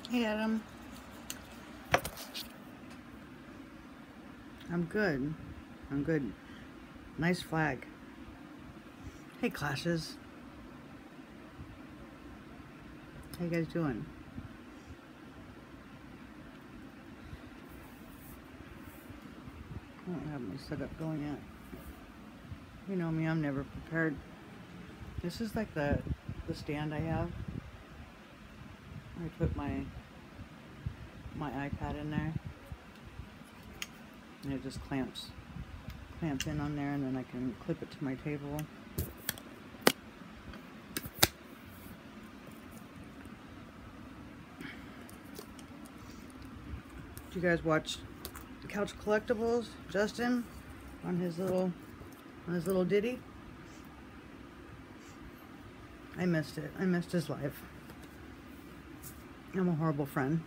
Hey Adam. I'm good. I'm good. Nice flag. Hey classes. How you guys doing? I don't have my setup going yet. You know me, I'm never prepared. This is like the stand I have. I put my iPad in there. And it just clamps in on there, and then I can clip it to my table. Did you guys watch Couch Collectibles, Justin, on his little ditty? I missed it. I missed his life. I'm a horrible friend.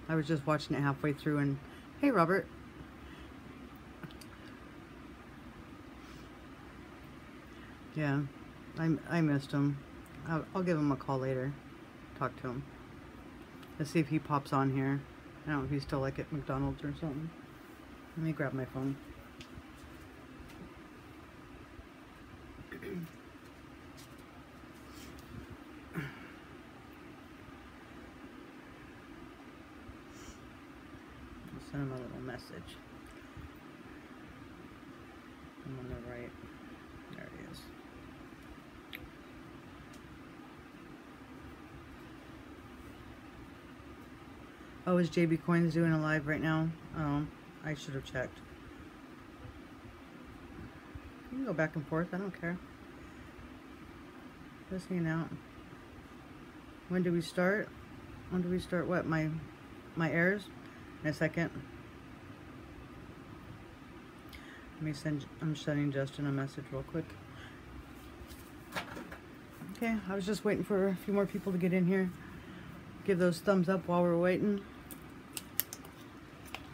I was just watching it halfway through and, hey Robert. Yeah, I missed him. I'll give him a call later. Talk to him. Let's see if he pops on here. I don't know if he's still like at McDonald's or something. Let me grab my phone. I'll send him a little message. I'm on the right. There he is. Oh, is JB Coins doing a live right now? Oh, I should have checked. You can go back and forth. I don't care. Just hanging out. When do we start? When do we start what? My airs? In a second. Let me send. I'm sending Justin a message real quick. Okay, I was just waiting for a few more people to get in here. Give those thumbs up while we're waiting.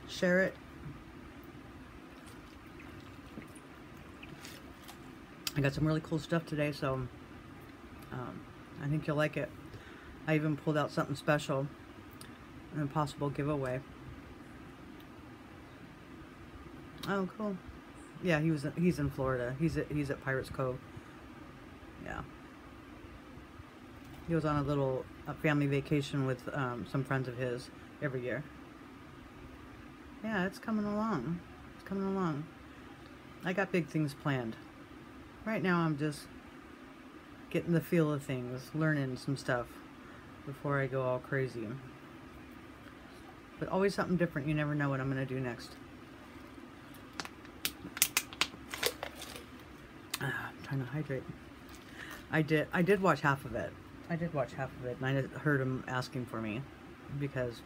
Share it. I got some really cool stuff today, so I think you'll like it. I even pulled out something special, an impossible giveaway. Oh, cool. Yeah, he's in Florida. He's at Pirates Cove. Yeah. He was on a family vacation with some friends of his every year. Yeah, it's coming along. It's coming along. I got big things planned. Right now I'm just getting the feel of things, learning some stuff before I go all crazy. But always something different. You never know what I'm going to do next. I'm trying to hydrate. I did watch half of it. And I heard him asking for me because,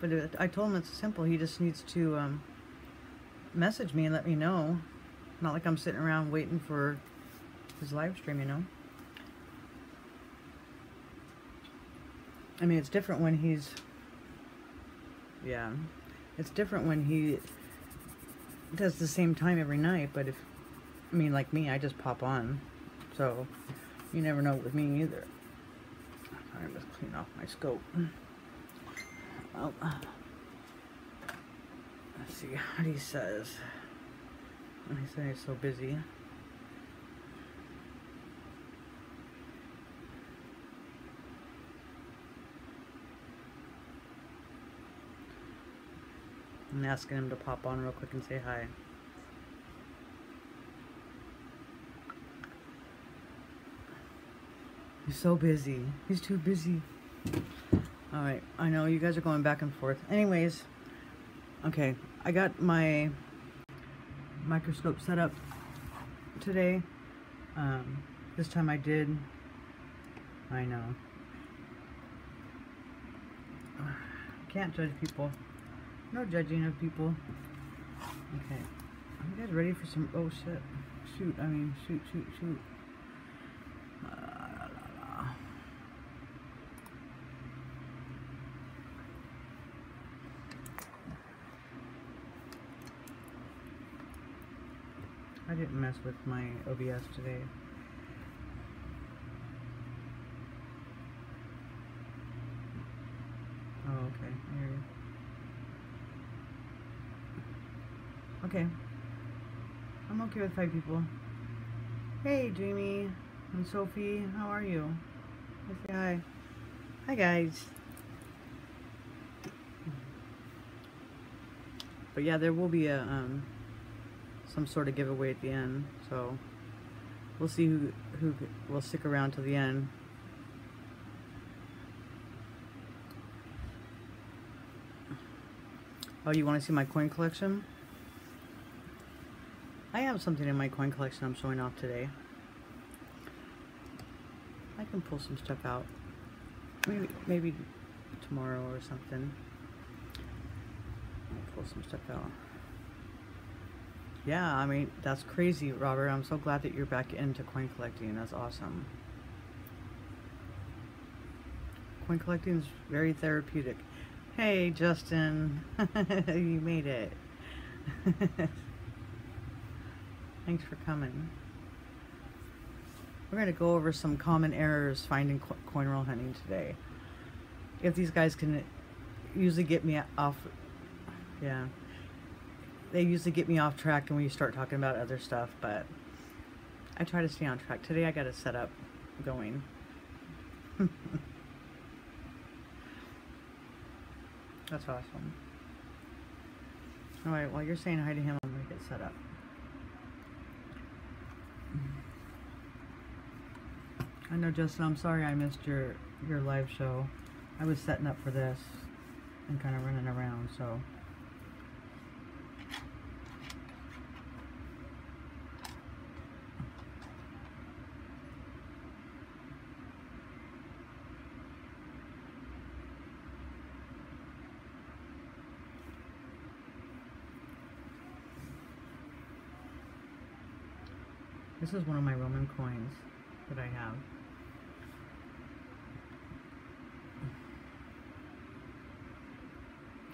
but I told him it's simple. He just needs to message me and let me know. Not like I'm sitting around waiting for his live stream, you know. I mean, it's different when he's, yeah, it's different when he does the same time every night. But I mean, like me, I just pop on, so you never know with me either. I must clean off my scope. Well, let's see what he says. He said he's so busy. I'm asking him to pop on real quick and say hi. He's so busy. He's too busy. Alright, I know you guys are going back and forth. Anyways, okay, I got my microscope set up today. This time I did. I know. Can't judge people. No judging of people. Okay. Are you guys ready for some... Oh, shit. Shoot. I mean, shoot. I didn't mess with my OBS today. Oh, okay. Okay. I'm okay with 5 people. Hey, Jamie and Sophie, how are you? Let's say hi. Hi, guys. But yeah, there will be a some sort of giveaway at the end, so we'll see who will stick around till the end. Oh, you want to see my coin collection? I have something in my coin collection I'm showing off today. I can pull some stuff out. Maybe tomorrow or something. I'll pull some stuff out. Yeah, I mean, that's crazy, Robert. I'm so glad that you're back into coin collecting. That's awesome. Coin collecting is very therapeutic. Hey, Justin. You made it. Thanks for coming. We're going to go over some common errors finding coin roll hunting today. If these guys can usually get me off, yeah, they usually get me off track when we start talking about other stuff, but I try to stay on track. Today I got a setup going. That's awesome. Alright, while you're saying hi to him, I'm going to get set up. I know, Justin, I'm sorry I missed your live show. I was setting up for this and kind of running around, so. This is one of my Roman coins that I have.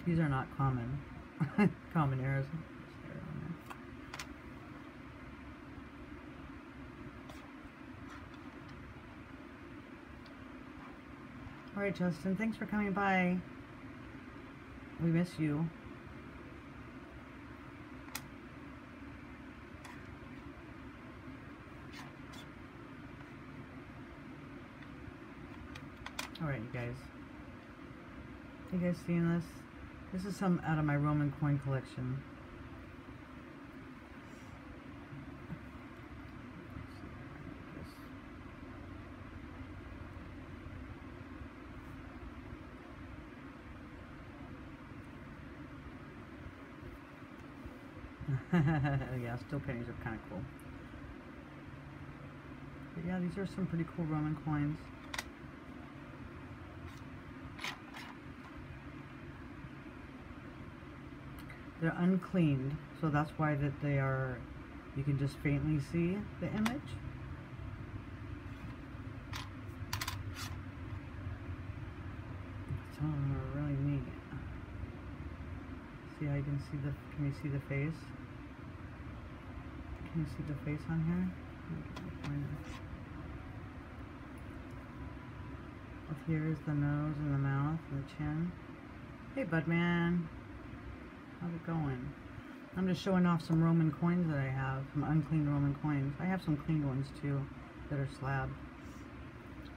These are not common. Common errors. Alright, Justin, thanks for coming by. We miss you. Alright, you guys. You guys seeing this? This is some out of my Roman coin collection. Yeah, steel pennies are kind of cool. But yeah, these are some pretty cool Roman coins. They're uncleaned, so that's why that they are, you can just faintly see the image. Some of them are really neat. See how you can see the, can you see the face? Can you see the face on here? Up here is the nose and the mouth and the chin. Hey, Budman. How's it going? I'm just showing off some Roman coins that I have, some uncleaned Roman coins. I have some cleaned ones too that are slab.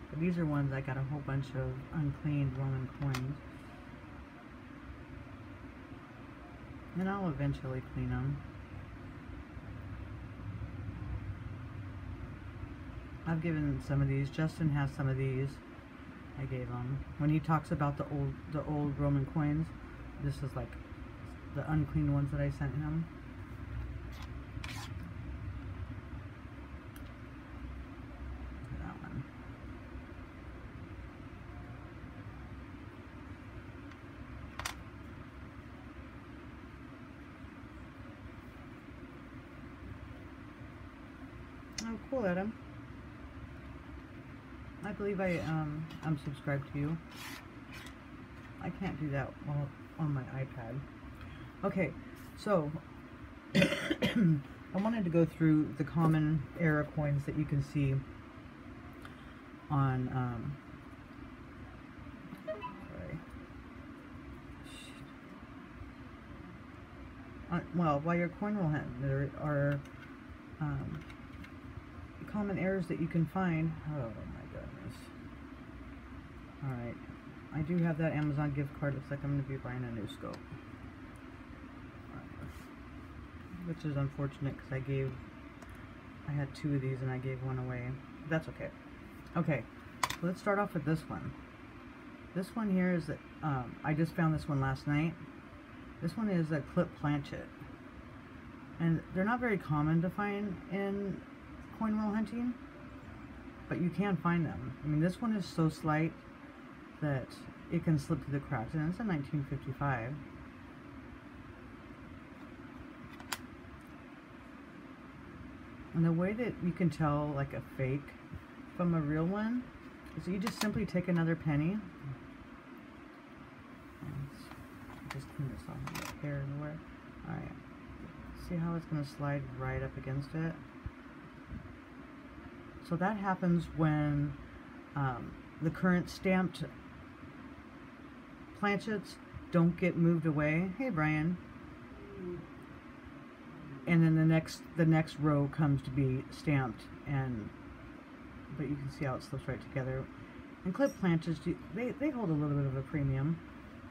But these are ones I got a whole bunch of uncleaned Roman coins. And I'll eventually clean them. I've given some of these. Justin has some of these. I gave him. When he talks about the old Roman coins, this is like the unclean ones that I sent him. That one. Oh, cool, Adam. I believe I'm subscribed to you. I can't do that while on my iPad. Okay, so I wanted to go through the common era coins that you can see on, well, while you're coin roll hunting, there are common errors that you can find. Oh my goodness. Alright, I do have that Amazon gift card. Looks like I'm going to be buying a new scope. Which is unfortunate because I had 2 of these and I gave 1 away. That's okay. Okay, so let's start off with this one. This one here is that, I just found this one last night. This one is a clip planchet. And they're not very common to find in coin roll hunting, but you can find them. I mean, this one is so slight that it can slip through the cracks, and it's a 1955. And the way that you can tell like a fake from a real one is that you just simply take another penny. Just clean this off and get hair everywhere. Alright. See how it's going to slide right up against it? So that happens when the current stamped planchets don't get moved away. Hey Brian. And then the next row comes to be stamped, but you can see how it slips right together. And clip planchets, they hold a little bit of a premium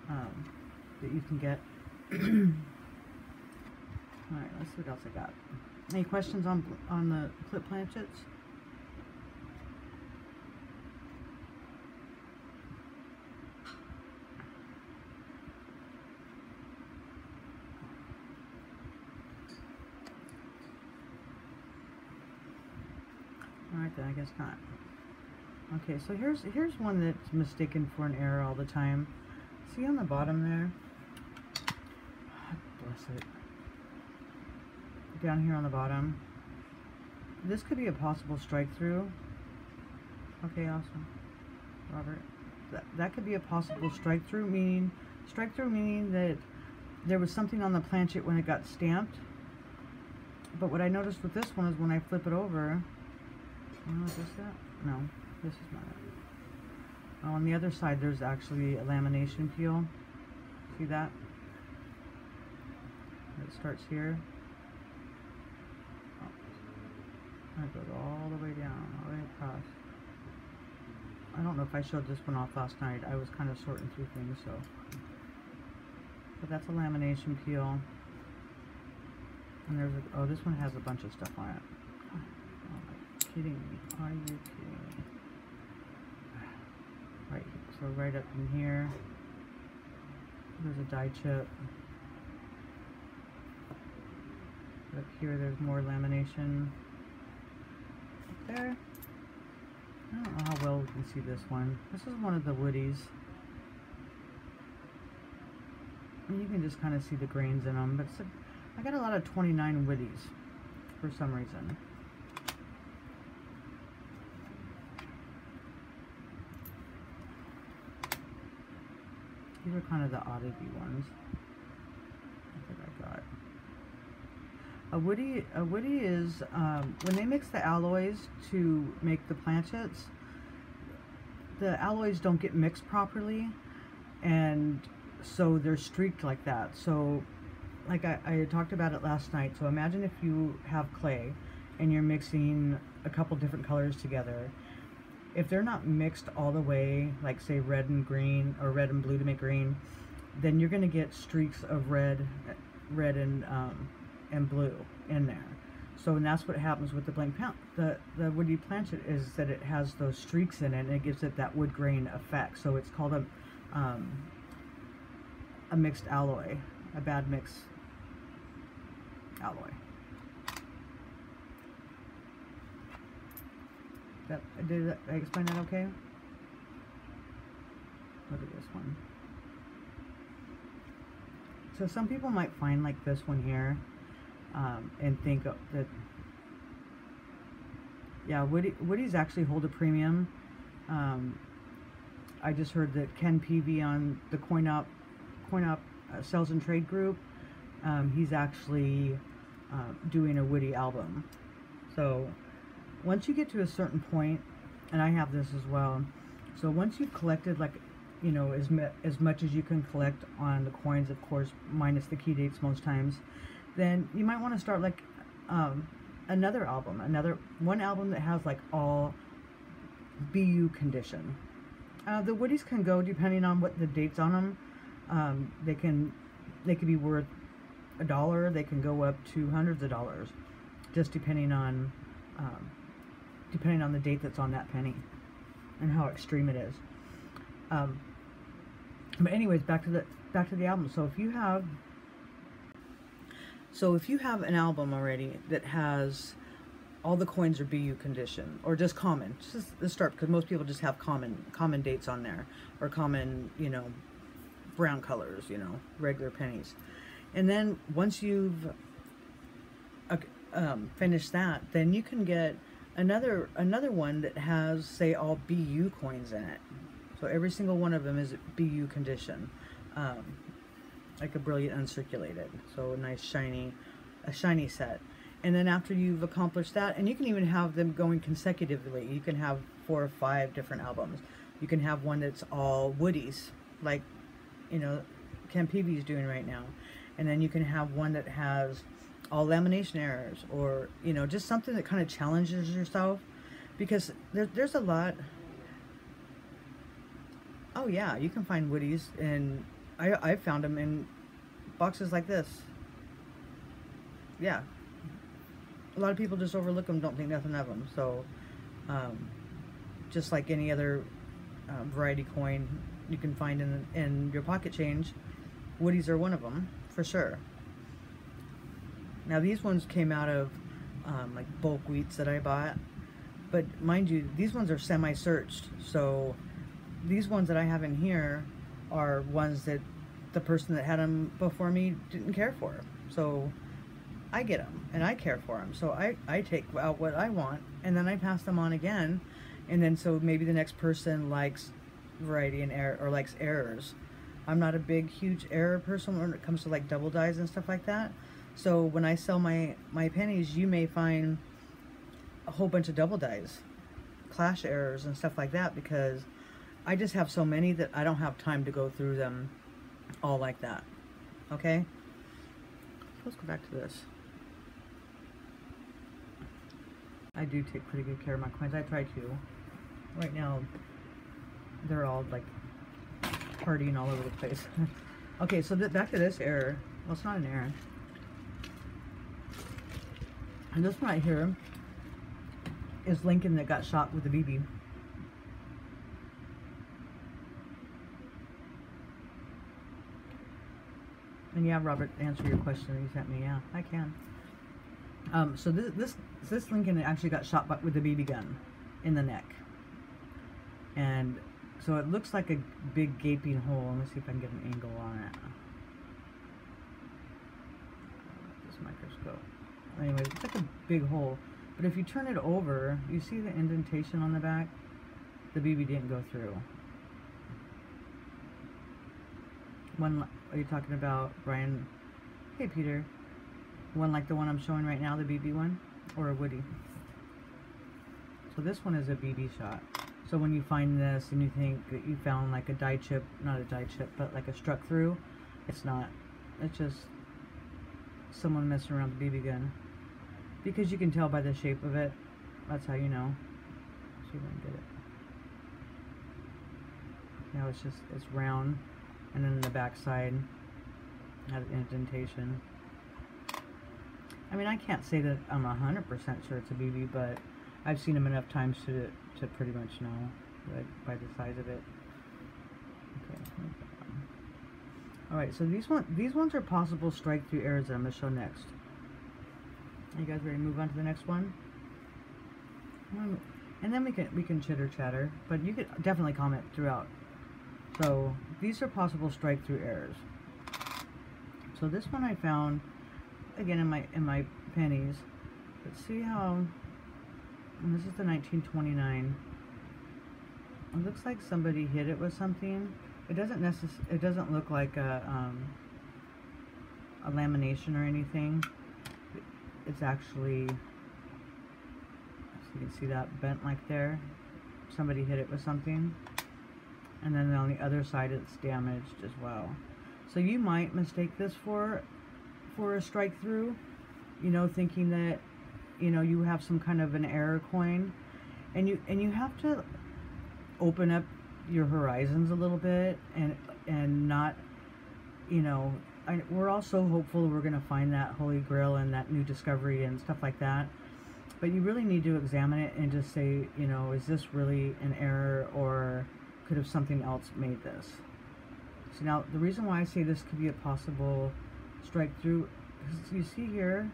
that you can get. Alright, let's see what else I got. Any questions on the clip planchets? Alright then, I guess not. Okay, so here's one that's mistaken for an error all the time. See on the bottom there? Bless it. Down here on the bottom. This could be a possible strike through. Okay, awesome. Robert. That could be a possible strike through, meaning that there was something on the planchet when it got stamped. But what I noticed with this one is when I flip it over, oh, is this that? No, this is not it. Oh, on the other side there's actually a lamination peel. See that? It starts here. Oh, it goes all the way down, all the way across. I don't know if I showed this one off last night. I was kind of sorting through things, so. But that's a lamination peel. And there's a, oh, this one has a bunch of stuff on it. Oh, my kidding me? Are you kidding me? Right, so right up in here, there's a die chip. Up here, there's more lamination. Up there, I don't know how well we can see this one. This is one of the woodies. And you can just kind of see the grains in them, but it's I got a lot of 29 woodies for some reason. These are kind of the oddity ones that I got. A woody is when they mix the alloys to make the planchets, the alloys don't get mixed properly, and so they're streaked like that. So like I had talked about it last night, so imagine if you have clay and you're mixing a couple different colors together. If they're not mixed all the way, like say red and green or red and blue to make green, then you're going to get streaks of red and blue in there. So and that's what happens with the blank the woody planchet, is that it has those streaks in it and it gives it that wood grain effect. So it's called a mixed alloy, a bad mix alloy. Did I explain that okay? Look at this one. So some people might find like this one here and think that, yeah, woodies actually hold a premium. I just heard that Ken Peavy on the Coin Up Sales and Trade group, he's actually doing a Woody album. So once you get to a certain point, and I have this as well, so once you've collected, like, you know, as much as you can collect on the coins, of course, minus the key dates most times, then you might want to start like another album, one album that has like all BU condition. The Woodies can go, depending on what the dates on them, they can be worth $1. They can go up to hundreds of dollars, just depending on the date that's on that penny and how extreme it is. But anyways, back to the album. So if you have an album already that has all the coins are BU condition, or just common, just the start, because most people just have common dates on there, or common, you know, brown colors, you know, regular pennies. And then once you've finished that, then you can get another one that has, say, all BU coins in it. So every single one of them is BU condition, like a brilliant uncirculated. So a nice shiny set. And then after you've accomplished that, and you can even have them going consecutively. You can have 4 or 5 different albums. You can have one that's all Woodies, like, you know, Ken Peavy's doing right now. And then you can have one that has all lamination errors, or, you know, just something that kind of challenges yourself, because there's a lot. Oh yeah, you can find Woodies, and I found them in boxes like this. Yeah, a lot of people just overlook them, don't think nothing of them. So just like any other variety coin you can find in your pocket change, Woodies are one of them for sure. Now these ones came out of like bulk wheats that I bought, but mind you, these ones are semi-searched. So these ones that I have in here are ones that the person that had them before me didn't care for. So I get them and I care for them. So I take out what I want, and then I pass them on again. And then so maybe the next person likes variety and error, or likes errors. I'm not a huge error person when it comes to like double dies and stuff like that. So when I sell my pennies, you may find a whole bunch of double dies, clash errors and stuff like that, because I just have so many that I don't have time to go through them all like that. Okay? Let's go back to this. I do take pretty good care of my coins. I try to. Right now, they're all like partying all over the place. Okay, so back to this error. Well, it's not an error. And this one right here is Lincoln that got shot with a BB. And yeah, Robert, answer your question you sent me. Yeah, I can. So this Lincoln actually got shot with a BB gun in the neck, and so it looks like a big gaping hole. Let me see if I can get an angle on it. This microscope. Anyway, it's like a big hole. But if you turn it over, you see the indentation on the back. The BB didn't go through. One, are you talking about, Brian? Hey, Peter. One like the one I'm showing right now, the BB one, or a Woody. So this one is a BB shot. So when you find this and you think that you found like a die chip, not a die chip, but like a struck through, it's not. It's just someone messing around with the BB gun. Because you can tell by the shape of it. That's how you know. Let's see if I can get it. Now it's round. And then the back side has indentation. I mean, I can't say that I'm 100% sure it's a BB, but I've seen them enough times to pretty much know by the size of it. Okay. Alright, so these ones are possible strike-through errors that I'm going to show next. Are you guys ready to move on to the next one? And then we can chitter chatter, but you could definitely comment throughout. So these are possible strike-through errors. So this one I found again in my pennies. But see how, and this is the 1929. It looks like somebody hit it with something. It doesn't look like a lamination or anything. it's actually, so you can see that bent like there. Somebody hit it with something. And then on the other side it's damaged as well. So you might mistake this for a strike through, you know, thinking that, you know, you have some kind of an error coin, and you have to open up your horizons a little bit, and not, you know, we're all so hopeful we're going to find that holy grail and that new discovery and stuff like that, but you really need to examine it and just say, you know, is this really an error, or could have something else made this? So now the reason why I say this could be a possible strike through, because you see here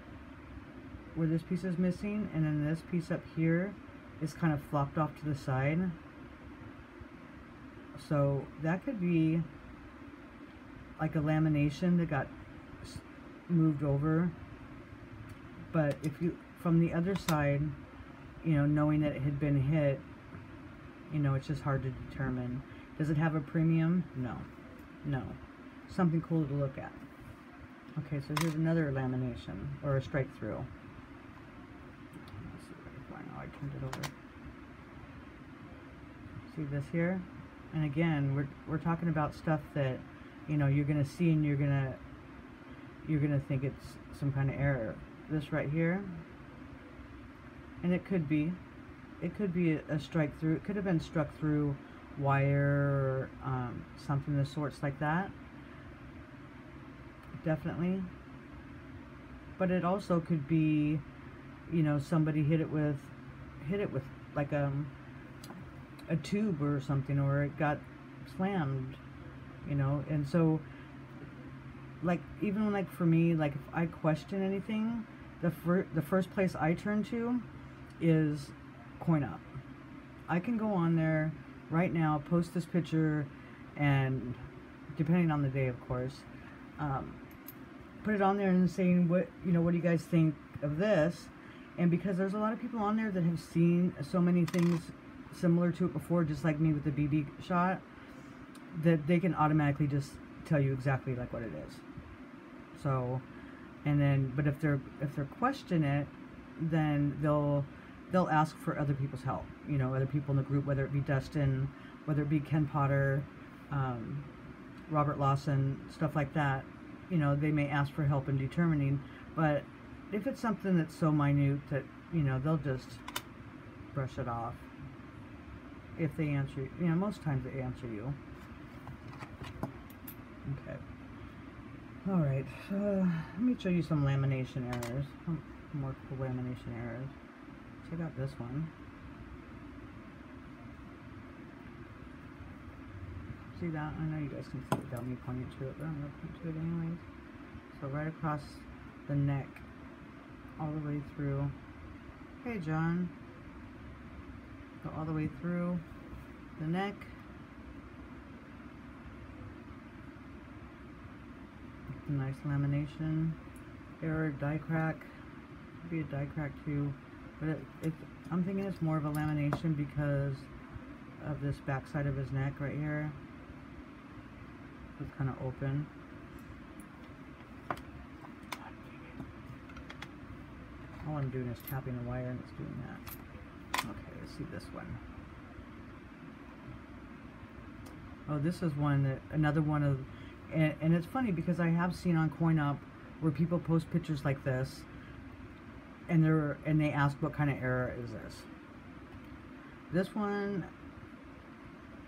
where this piece is missing, and then this piece up here is kind of flopped off to the side. So that could be like a lamination that got moved over. But if you, from the other side, you know, knowing that it had been hit, you know, it's just hard to determine. Does it have a premium? No. No. Something cool to look at. Okay, so here's another lamination, or a strike through. Let's see if I can find, oh, I turned it over. See this here? And again, we're talking about stuff that, you know, you're gonna see, and you're gonna think it's some kind of error. This right here, and it could be a strike through. It could have been struck through wire, or something of the sorts like that. Definitely. But it also could be, you know, somebody hit it with like a tube or something, or it got slammed, you know. And so, like, even like for me, like if I question anything, the first place I turn to is CoinUp. I can go on there right now, post this picture, and depending on the day, of course, put it on there and saying, what, you know, what do you guys think of this? And because there's a lot of people on there that have seen so many things similar to it before, just like me with the BB shot, that they can automatically just tell you exactly like what it is. So, and then, but if they're question it, then they'll ask for other people's help, you know, other people in the group, whether it be Dustin, whether it be Ken Potter, Robert Lawson, stuff like that. You know, they may ask for help in determining, but if it's something that's so minute that, you know, they'll just brush it off. If they answer, you know, most times they answer you. Okay. Alright, let me show you some lamination errors. Some more cool lamination errors. Check out this one. See that? I know you guys can see it without me pointing to it, but I'm going to point to it anyways. So right across the neck, all the way through. Hey John. Go all the way through the neck. Nice lamination. Error, die crack. Could be a die crack too, but I'm thinking it's more of a lamination because of this back side of his neck right here. It's kind of open. All I'm doing is tapping the wire and it's doing that. Okay, let's see this one. Oh, this is one that, another one of, and it's funny because I have seen on CoinUp where people post pictures like this, and they ask what kind of error is this. This one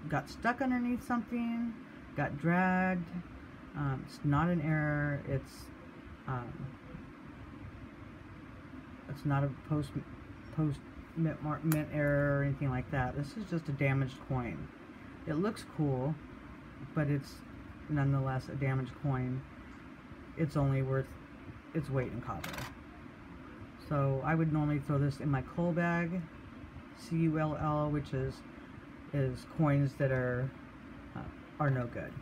got stuck underneath something, got dragged. It's not an error. It's not a post mint error or anything like that. This is just a damaged coin. It looks cool, but it's nonetheless a damaged coin. It's only worth its weight in copper. So I would normally throw this in my coal bag, CULL, which is coins that are no good,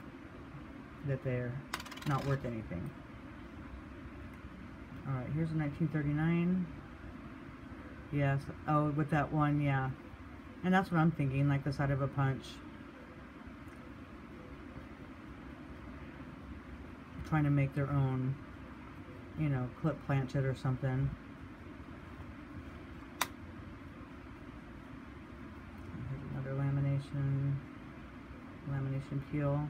that they're not worth anything. All right, here's a 1939. Yes. Oh, with that one, yeah. And that's what I'm thinking, like the side of a punch. Trying to make their own, you know, clip planchet or something. peel.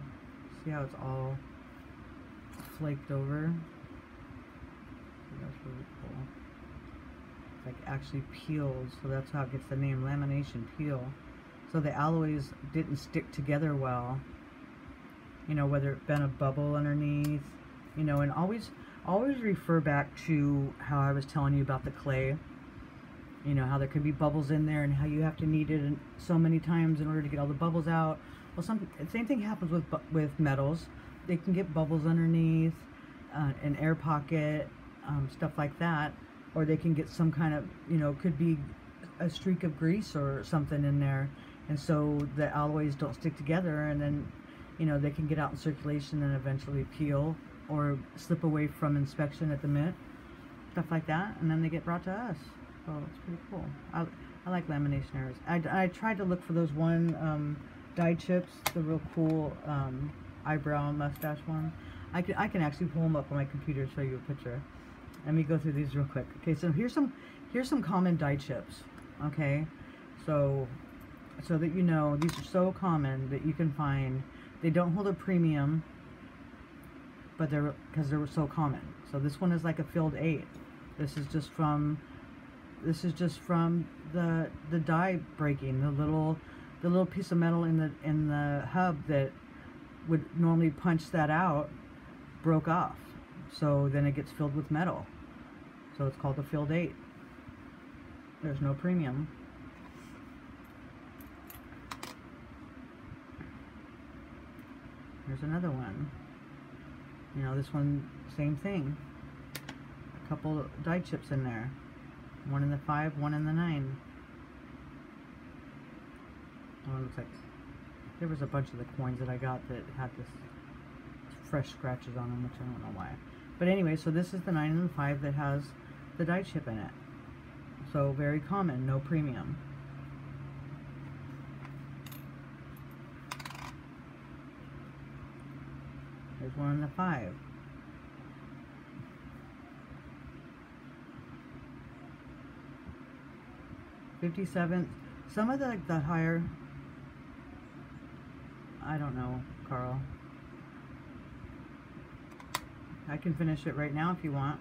See how it's all flaked over? That's really cool. It's like actually peels, so that's how it gets the name lamination peel. So the alloys didn't stick together well. You know, whether it been a bubble underneath, you know, and always refer back to how I was telling you about the clay. You know, how there could be bubbles in there and how you have to knead it so many times in order to get all the bubbles out. Well, same thing happens with metals. They can get bubbles underneath, an air pocket, stuff like that. Or they can get some kind of, you know, could be a streak of grease or something in there. And so the alloys don't stick together, and then, you know, they can get out in circulation and eventually peel or slip away from inspection at the mint. Stuff like that. And then they get brought to us. So it's pretty cool. I like lamination errors. I tried to look for those one die chips, the real cool eyebrow and mustache one. I can actually pull them up on my computer and show you a picture. Let me go through these real quick. Okay, so here's some common die chips. Okay, so that you know, these are so common that you can find. They don't hold a premium, but because they're so common. So this one is like a filled 8. This is just from the die breaking, the little piece of metal in the hub that would normally punch that out broke off. So then it gets filled with metal. So it's called a filled 8. There's no premium. Here's another one. You know, this one, same thing. A couple die chips in there. One in the 5, one in the 9. Oh, it looks like there was a bunch of the coins that I got that had this fresh scratches on them, which I don't know why. But anyway, so this is the 9 and the 5 that has the die chip in it. So very common, no premium. There's one in the 5. $57. Some of the higher, I don't know, Carl. I can finish it right now if you want.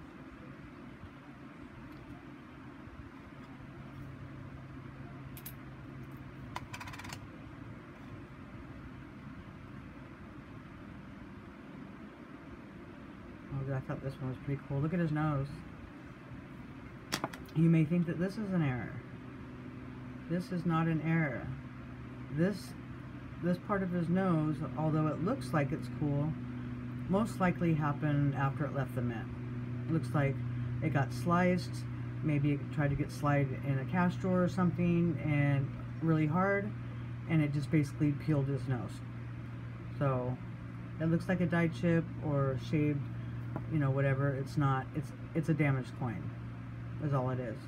Oh, I thought this one was pretty cool. Look at his nose. You may think that this is an error. This is not an error. This part of his nose, although it looks like it's cool, most likely happened after it left the mint. It looks like it got sliced, maybe it tried to get slid in a cash drawer or something, and really hard, and it just basically peeled his nose. So it looks like a die chip or shaved, you know, whatever. It's not. It's a damaged coin, is all it is.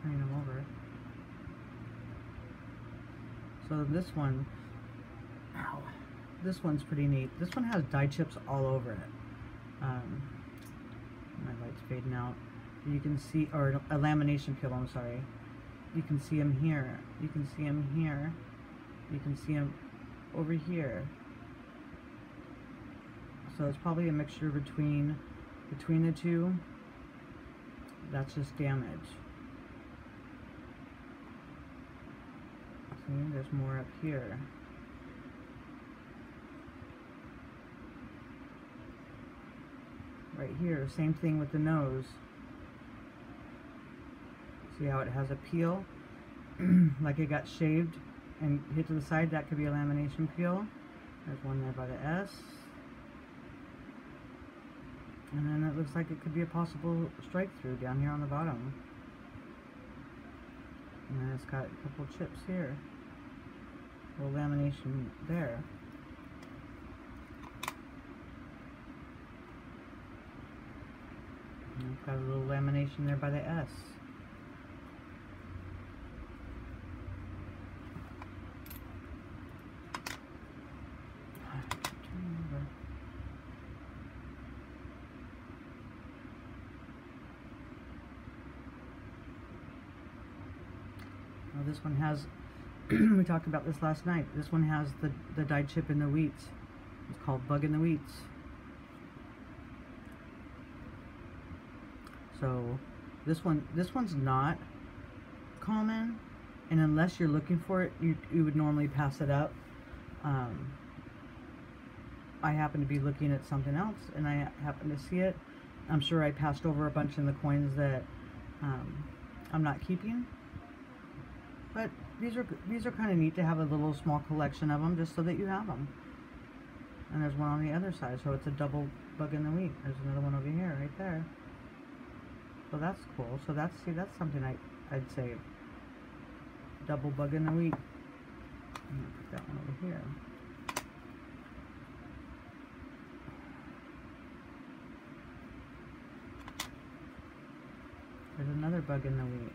Turning them over. So this one, ow, this one's pretty neat. This one has die chips all over it. My light's fading out. You can see, or a lamination peel, I'm sorry. You can see them here. You can see them here. You can see them over here. So it's probably a mixture between the two. That's just damage. See, there's more up here. Right here, same thing with the nose. See how it has a peel? Like it got shaved and hit to the side. That could be a lamination peel. There's one there by the S. And then it looks like it could be a possible strike through down here on the bottom. And then it's got a couple chips here. A little lamination there. And it's got a little lamination there by the S. this one has, we talked about this last night, this one has the dyed chip in the wheats. It's called Bug in the Wheats. So this one's not common, and unless you're looking for it, you would normally pass it up. I happen to be looking at something else and I happen to see it. I'm sure I passed over a bunch in the coins that I'm not keeping, but these are kind of neat to have a little small collection of them, just so that you have them. And there's one on the other side, so it's a double Bug in the Wheat. There's another one over here, right there. So that's cool. So that's something I'd save. Double Bug in the Wheat. I'm gonna put that one over here. There's another Bug in the Wheat.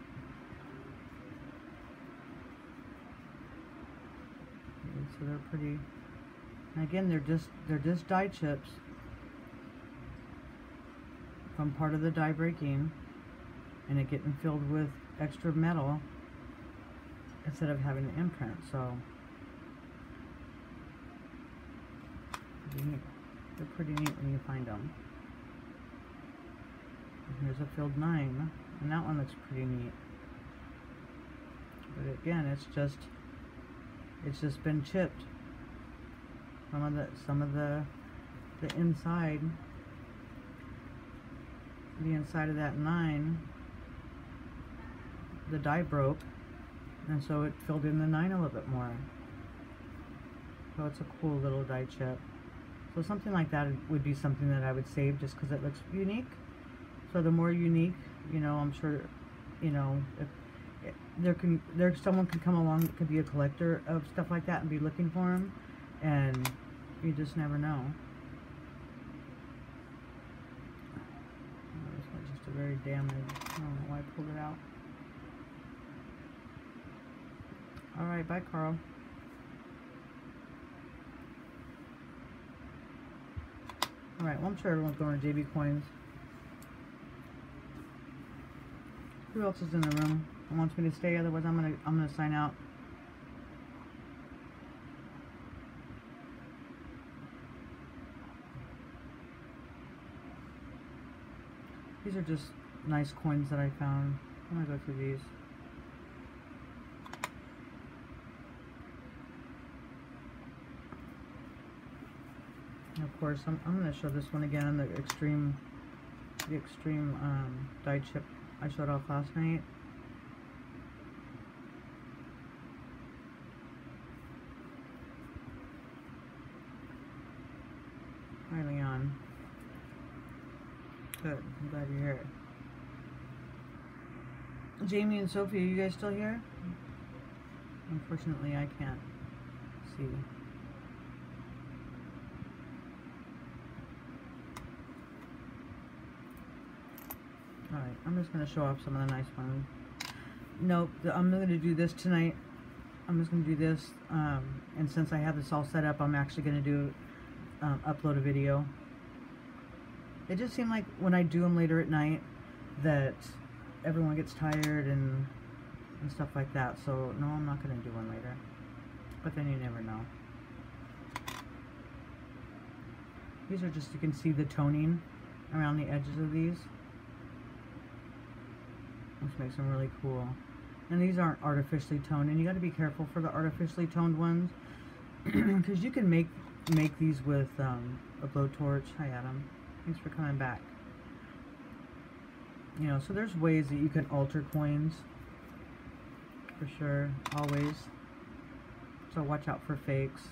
Okay, so they're pretty. And again, they're just die chips from part of the die breaking, and it getting filled with extra metal instead of having an imprint. So they're pretty neat when you find them. And here's a filled 9, and that one looks pretty neat. But again, it's just been chipped. Some of the inside, the inside of that 9, the die broke, and so it filled in the 9 a little bit more. So it's a cool little die chip. So something like that would be something that I would save, just because it looks unique. So the more unique, you know, I'm sure, you know, if someone could come along that could be a collector of stuff like that and be looking for them, and you just never know. Oh, this one's just a very damaged. I don't know why I pulled it out. Alright, bye Carl. Alright, well I'm sure everyone's going to JB Coins. Who else is in the room and wants me to stay? Otherwise I'm gonna sign out. These are just nice coins that I found. I'm gonna go through these. And of course, I'm gonna show this one again on the extreme die chip I showed off last night. Hi Leon. Good, I'm glad you're here. Jamie and Sophie, are you guys still here? Unfortunately, I can't see. Alright, I'm just going to show off some of the nice ones. Nope, I'm going to do this tonight. I'm just going to do this, and since I have this all set up, I'm actually going to do upload a video. It just seemed like when I do them later at night that everyone gets tired and stuff like that. So no, I'm not going to do one later. But then you never know. These are just, you can see the toning around the edges of these, which makes them really cool. And these aren't artificially toned, and you got to be careful for the artificially toned ones because you can make these with a blowtorch. Hi Adam. Thanks for coming back. You know, so there's ways that you can alter coins, for sure, always. So watch out for fakes.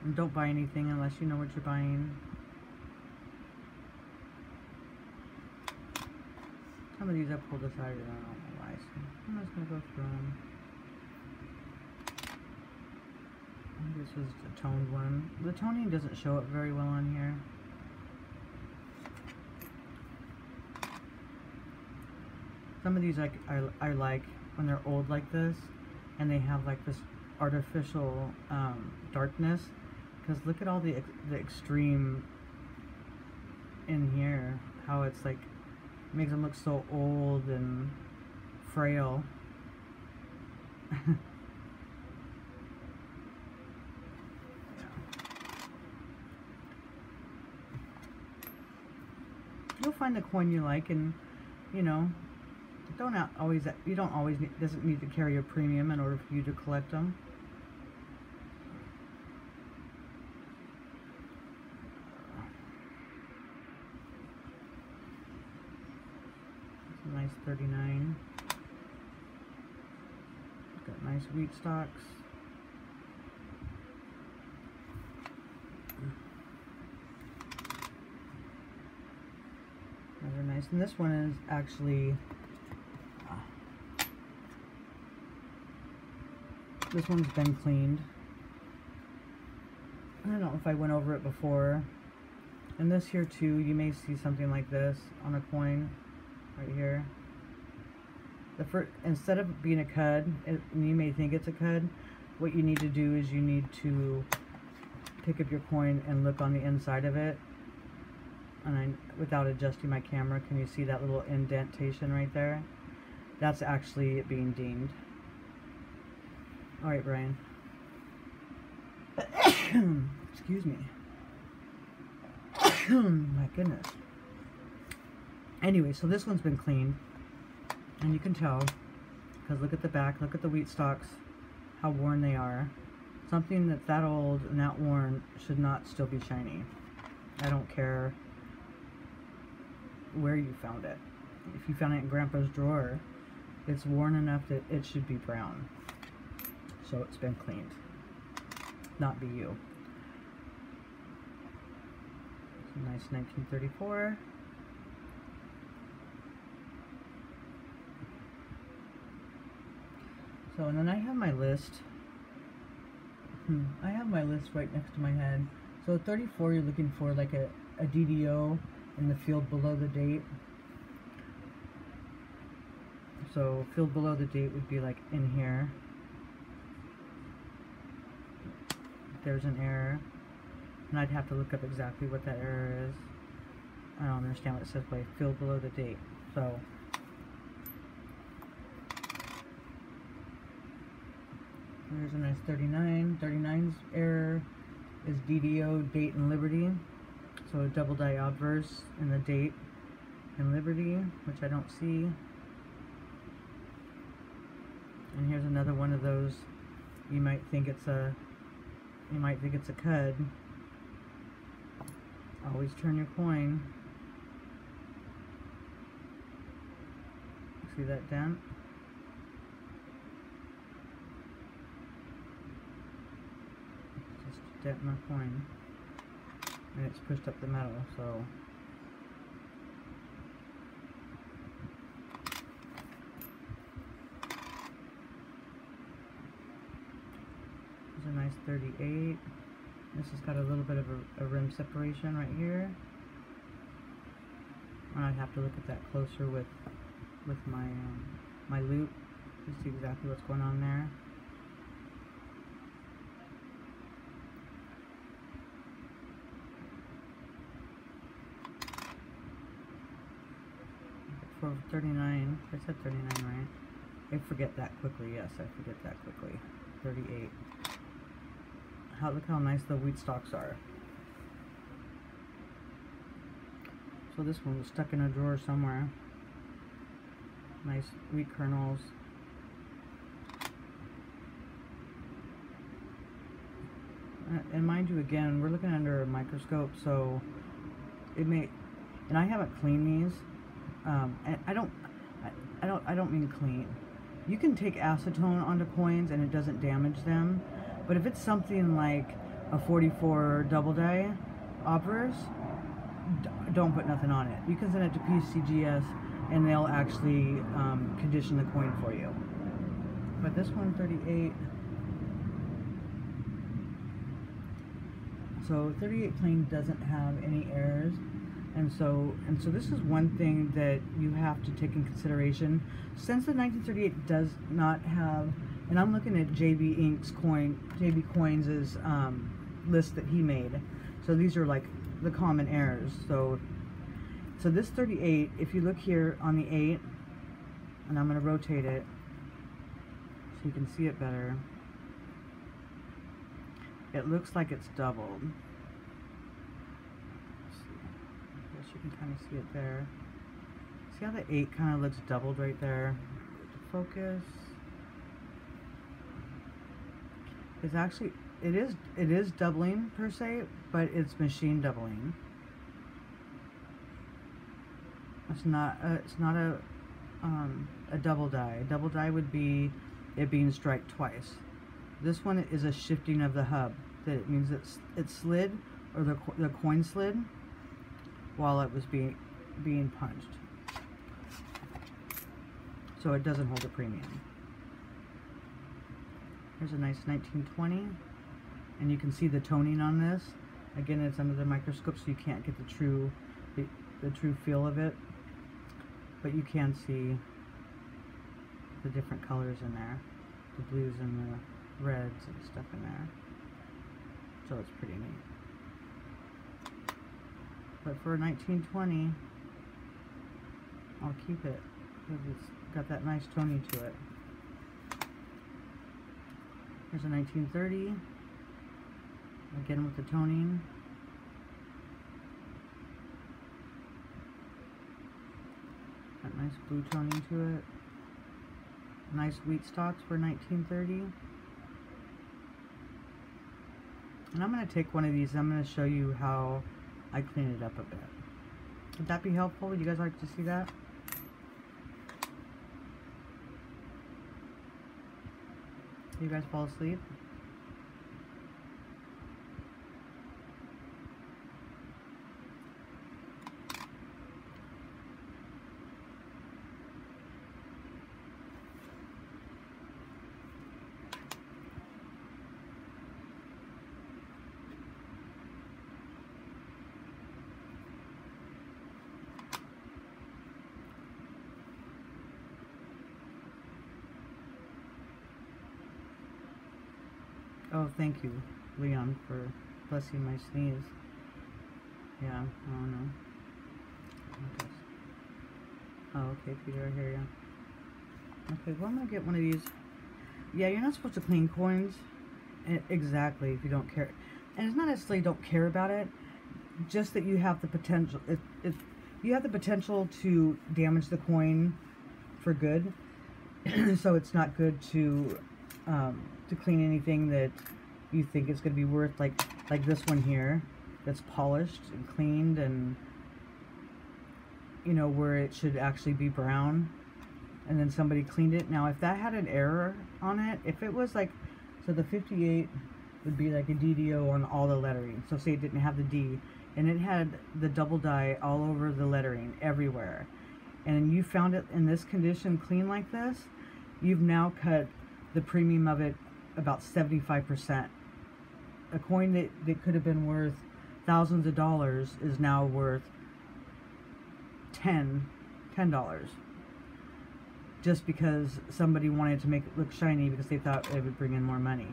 And don't buy anything unless you know what you're buying. Some of these I pulled aside, I don't know why. So I'm just going to go through them. This is the toned one. The toning doesn't show up very well on here. Some of these I like when they're old like this, and they have like this artificial darkness. Because look at all the extreme in here. How it's like makes them look so old and frail. You'll find the coin you like, and you know, you don't always doesn't need to carry a premium in order for you to collect them. It's a nice 39. Got nice wheat stalks. Those are nice, and this one is actually this one's been cleaned. I don't know if I went over it before. And this here too, you may see something like this on a coin right here. Instead of being a cud, and you may think it's a cud, what you need to do is you need to pick up your coin and look on the inside of it. And without adjusting my camera, can you see that little indentation right there? That's actually it being deemed. Alright, Brian. Excuse me. My goodness. Anyway, so this one's been cleaned. And you can tell, because look at the back, look at the wheat stalks, how worn they are. Something that's that old and that worn should not still be shiny. I don't care where you found it. If you found it in Grandpa's drawer, it's worn enough that it should be brown. So it's been cleaned. Not be you. It's a nice 1934. So, and then I have my list. I have my list right next to my head. So 34, you're looking for like a DDO in the field below the date. So field below the date would be like in here. There's an error. And I'd have to look up exactly what that error is. I don't understand what it says by field below the date. So there's a nice 39. 39's error is DDO, date and liberty. So a double die obverse in the date and liberty, which I don't see. And here's another one of those. You might think it's a cud. Always turn your coin. See that dent? Dent in the coin, and it's pushed up the metal, so there's a nice 38. This has got a little bit of a rim separation right here. I'd have to look at that closer with my my loop to see exactly what's going on there. For 39, I said 39, right? I forget that quickly. Yes, I forget that quickly. 38. Look how nice the wheat stalks are. So this one was stuck in a drawer somewhere. Nice wheat kernels. And mind you, again, we're looking under a microscope, so it may. And I haven't cleaned these. And I don't mean clean. You can take acetone onto coins and it doesn't damage them, but if it's something like a 44 double die obverse, don't put nothing on it. You can send it to PCGS and they'll actually condition the coin for you. But this 138, so 38 plain doesn't have any errors. And so this is one thing that you have to take in consideration. Since the 1938 does not have, and I'm looking at JB Inc.'s JB Coins' list that he made. So these are like the common errors. So this 38, if you look here on the 8, and I'm going to rotate it, you can see it better. It looks like it's doubled. Let's see. I guess you can kind of see it there. See how the 8 kind of looks doubled right there? Focus. It's actually, it is doubling per se, but it's machine doubling. It's not a double die. A double die would be it being striked twice. This one is a shifting of the hub. That it means it slid, or the coin slid while it was being punched. So it doesn't hold a premium. Here's a nice 1920, and you can see the toning on this. Again, it's under the microscope, so you can't get the true feel of it, but you can see the different colors in there, the blues and the reds and stuff in there. So it's pretty neat. But for a 1920, I'll keep it because it's got that nice toning to it. Here's a 1930, again with the toning. Got nice blue toning to it. Nice wheat stalks for 1930. And I'm going to take one of these. I'm going to show you how I clean it up a bit. Would that be helpful? Would you guys like to see that? You guys fall asleep? Oh, thank you, Leon, for blessing my sneeze. Yeah, I don't know. Oh, okay, Peter, I hear you. Okay, well, I'm going to get one of these. Yeah, you're not supposed to clean coins. Exactly, if you don't care. And it's not necessarily don't care about it, just that you have the potential. You have the potential to damage the coin for good. So it's not good to clean anything that you think is going to be worth, like this one here, that's polished and cleaned, and you know, where it should actually be brown, and then somebody cleaned it. Now if that had an error on it, if it was like, so the 58 would be like a DDO on all the lettering, so say it didn't have the D and it had the double die all over the lettering everywhere, and you found it in this condition clean like this, you've now cut the premium of it about 75%. A coin that could have been worth thousands of dollars is now worth $10, just because somebody wanted to make it look shiny because they thought it would bring in more money.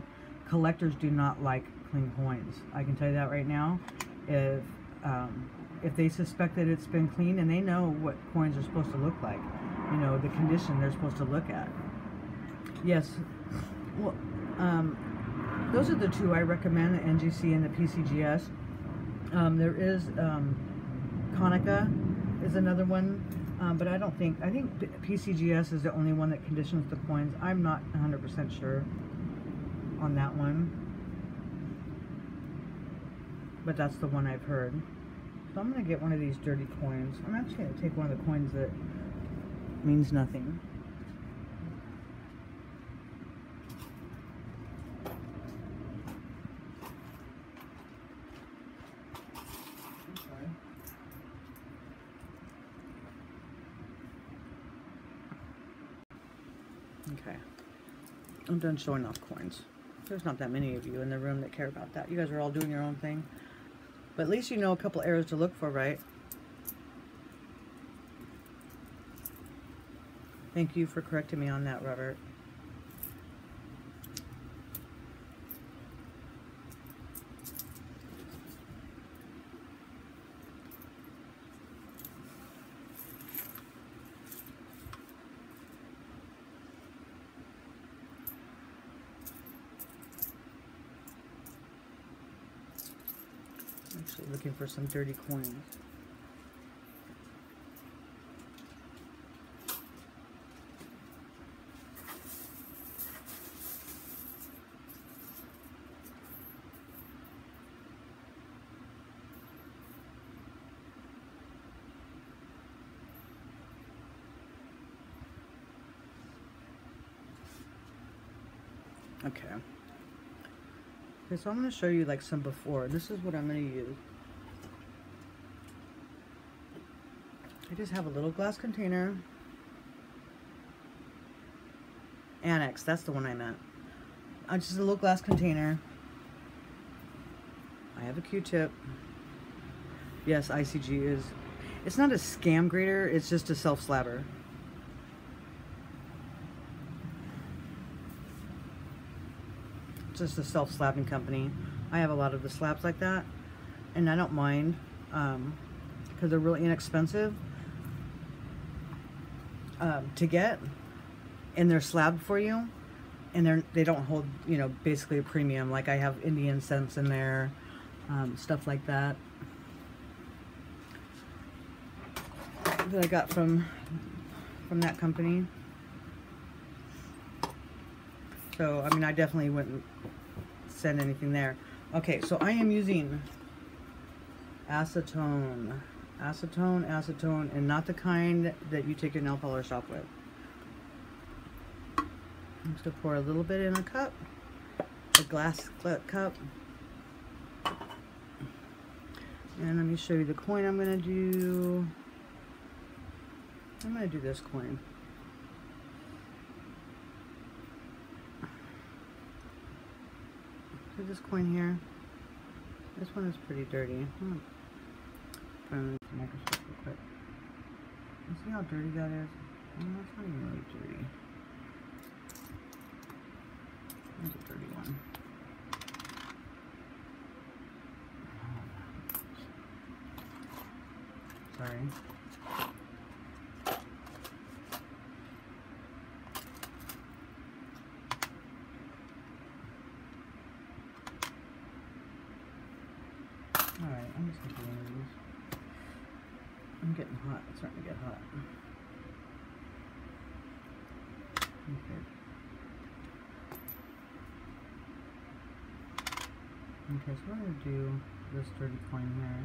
Collectors do not like clean coins. I can tell you that right now. If they suspect that it's been cleaned, and they know what coins are supposed to look like, you know, the condition they're supposed to look at. Yes, well, those are the two I recommend, the NGC and the PCGS. There is Konica is another one, but I think PCGS is the only one that conditions the coins. I'm not 100% sure on that one, but that's the one I've heard. So I'm going to get one of these dirty coins. I'm actually going to take one of the coins that means nothing. Okay, I'm done showing off coins. There's not that many of you in the room that care about that. You guys are all doing your own thing. But at least you know a couple errors to look for, right? Thank you for correcting me on that, Robert. Actually looking for some dirty coins. Okay. Okay, so I'm going to show you like some before. This is what I'm going to use. I just have a little glass container. Annex, that's the one I meant. Just a little glass container. I have a Q-tip. Yes, ICG is... It's not a scam grater, it's just a self-slabber. It's just a self-slabbing company. I have a lot of the slabs like that, and I don't mind because they're really inexpensive to get, and they're slabbed for you, and they don't hold, you know, basically a premium. Like I have Indian cents in there, stuff like that that I got from that company. So I mean, I definitely wouldn't send anything there. Okay, so I am using acetone, and not the kind that you take your nail polish off with. I'm just gonna pour a little bit in a cup, a glass cup. And let me show you the coin I'm gonna do. I'm gonna do this coin. So this coin here, this one is pretty dirty. Turn the microscope real quick. You see how dirty that is? Oh, that's not even really dirty. That's a dirty one. Sorry. Alright, I'm just gonna do one of these. I'm getting hot. It's starting to get hot. Okay. Okay, so we're gonna do this dirty coin here.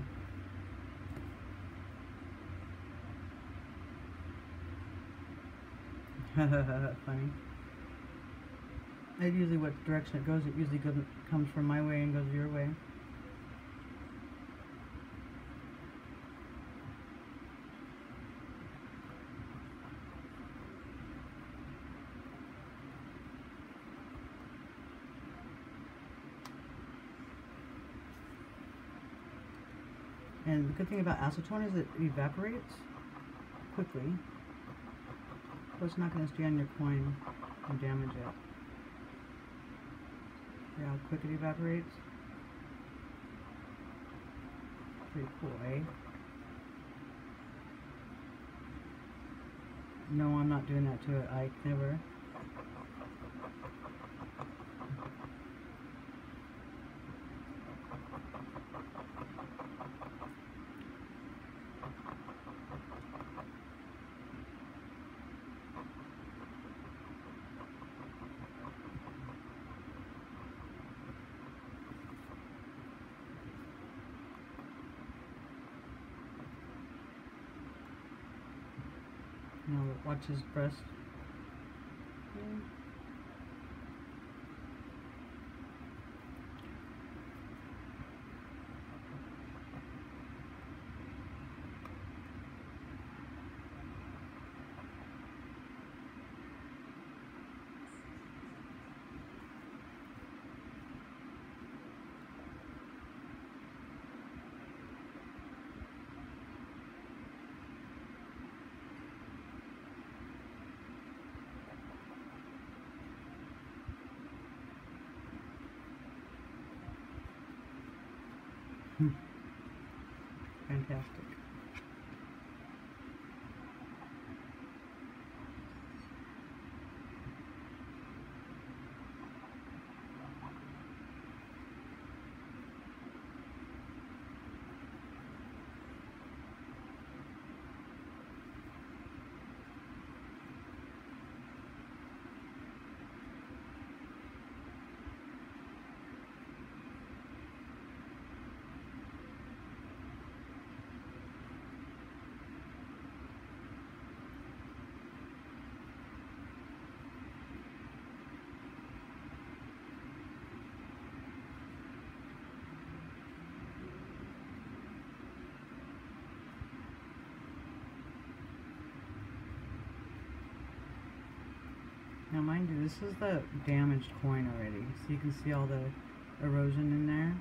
Funny. Usually what direction it goes, it usually comes from my way and goes your way. And the good thing about acetone is it evaporates quickly, so it's not going to stay on your coin and damage it. See how quick it evaporates? Pretty cool, eh? No, I'm not doing that to it. I never. Now watch his breast. Fantastic. Now mind you, this is the damaged coin already, so you can see all the erosion in there.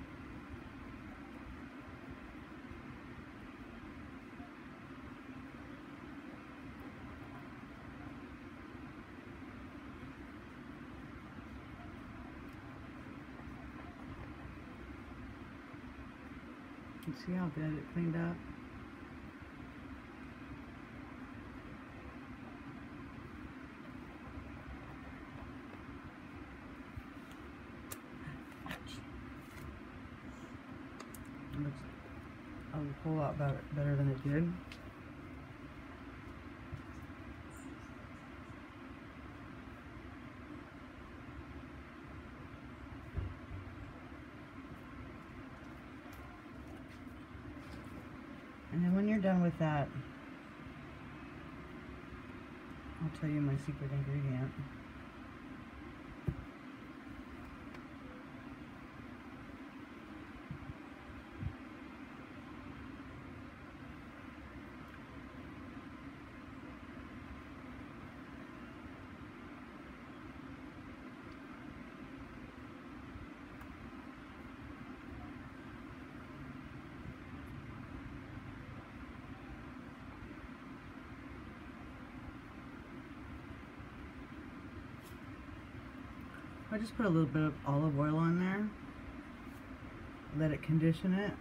You see how good it cleaned up? It looks a whole lot better than it did. And then when you're done with that, I'll tell you my secret ingredient. I just put a little bit of olive oil on there, let it condition it.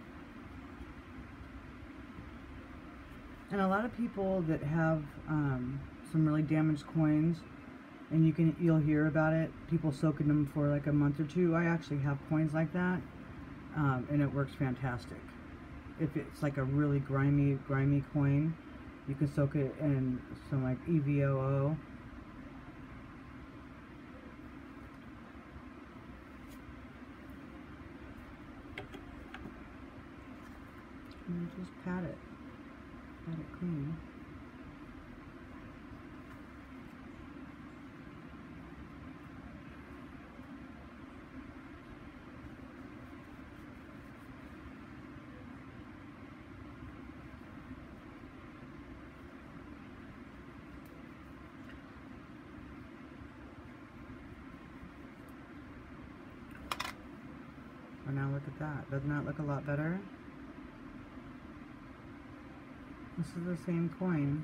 And a lot of people that have some really damaged coins, and you'll hear about it, people soaking them for like a month or two. I actually have coins like that, and it works fantastic. If it's like a really grimy coin, you can soak it in some like EVOO. And just pat it clean. And now look at that. Doesn't that look a lot better? This is the same coin.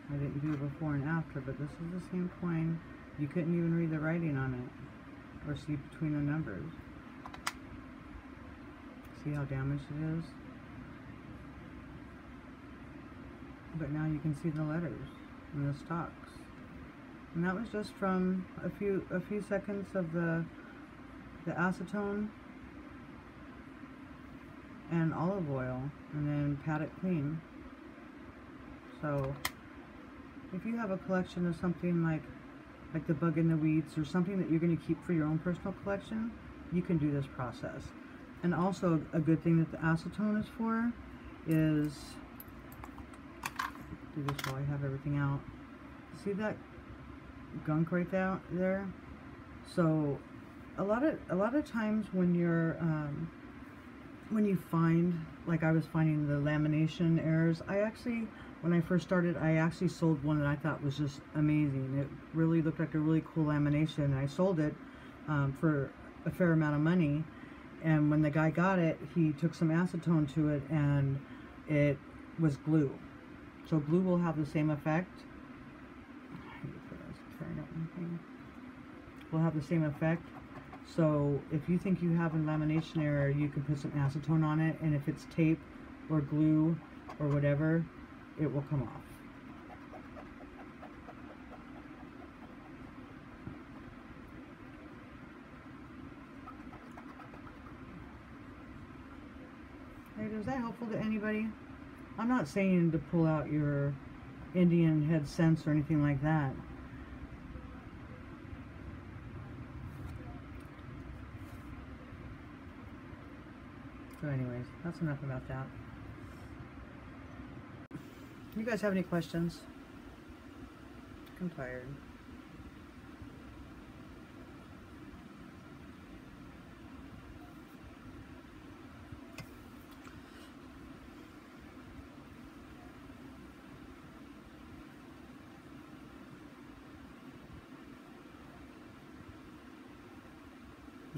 I didn't do it before and after, but this is the same coin. You couldn't even read the writing on it or see between the numbers. See how damaged it is? But now you can see the letters and the stocks. And that was just from a few seconds of the acetone and olive oil, and then pat it clean. So if you have a collection of something like the bug in the weeds, or something that you're going to keep for your own personal collection, you can do this process. And also a good thing that the acetone is for is, do this while I have everything out. See that gunk right there? So a lot of times when you're when you find, like I was finding the lamination errors, when I first started, I actually sold one that I thought was just amazing. It really looked like a really cool lamination, and I sold it for a fair amount of money. And when the guy got it, he took some acetone to it, and it was glue. So glue will have the same effect. Will have the same effect. So if you think you have a lamination error, you can put some acetone on it, and if it's tape or glue or whatever, it will come off. Hey, is that helpful to anybody? I'm not saying to pull out your Indian head scents or anything like that. So anyways, that's enough about that. You guys have any questions? I'm tired.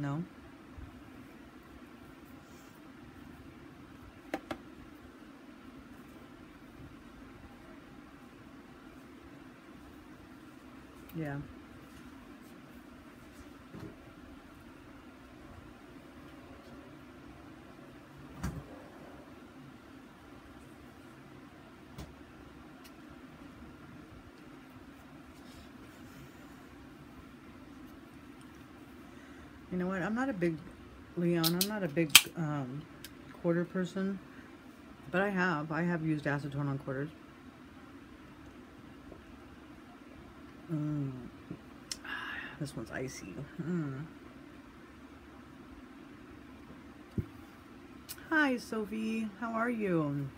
No? Yeah. You know what? I'm not a big, Leon, I'm not a big quarter person, but I have used acetone on quarters. Mm. This one's icy. Mm. Hi, Sophie. How are you?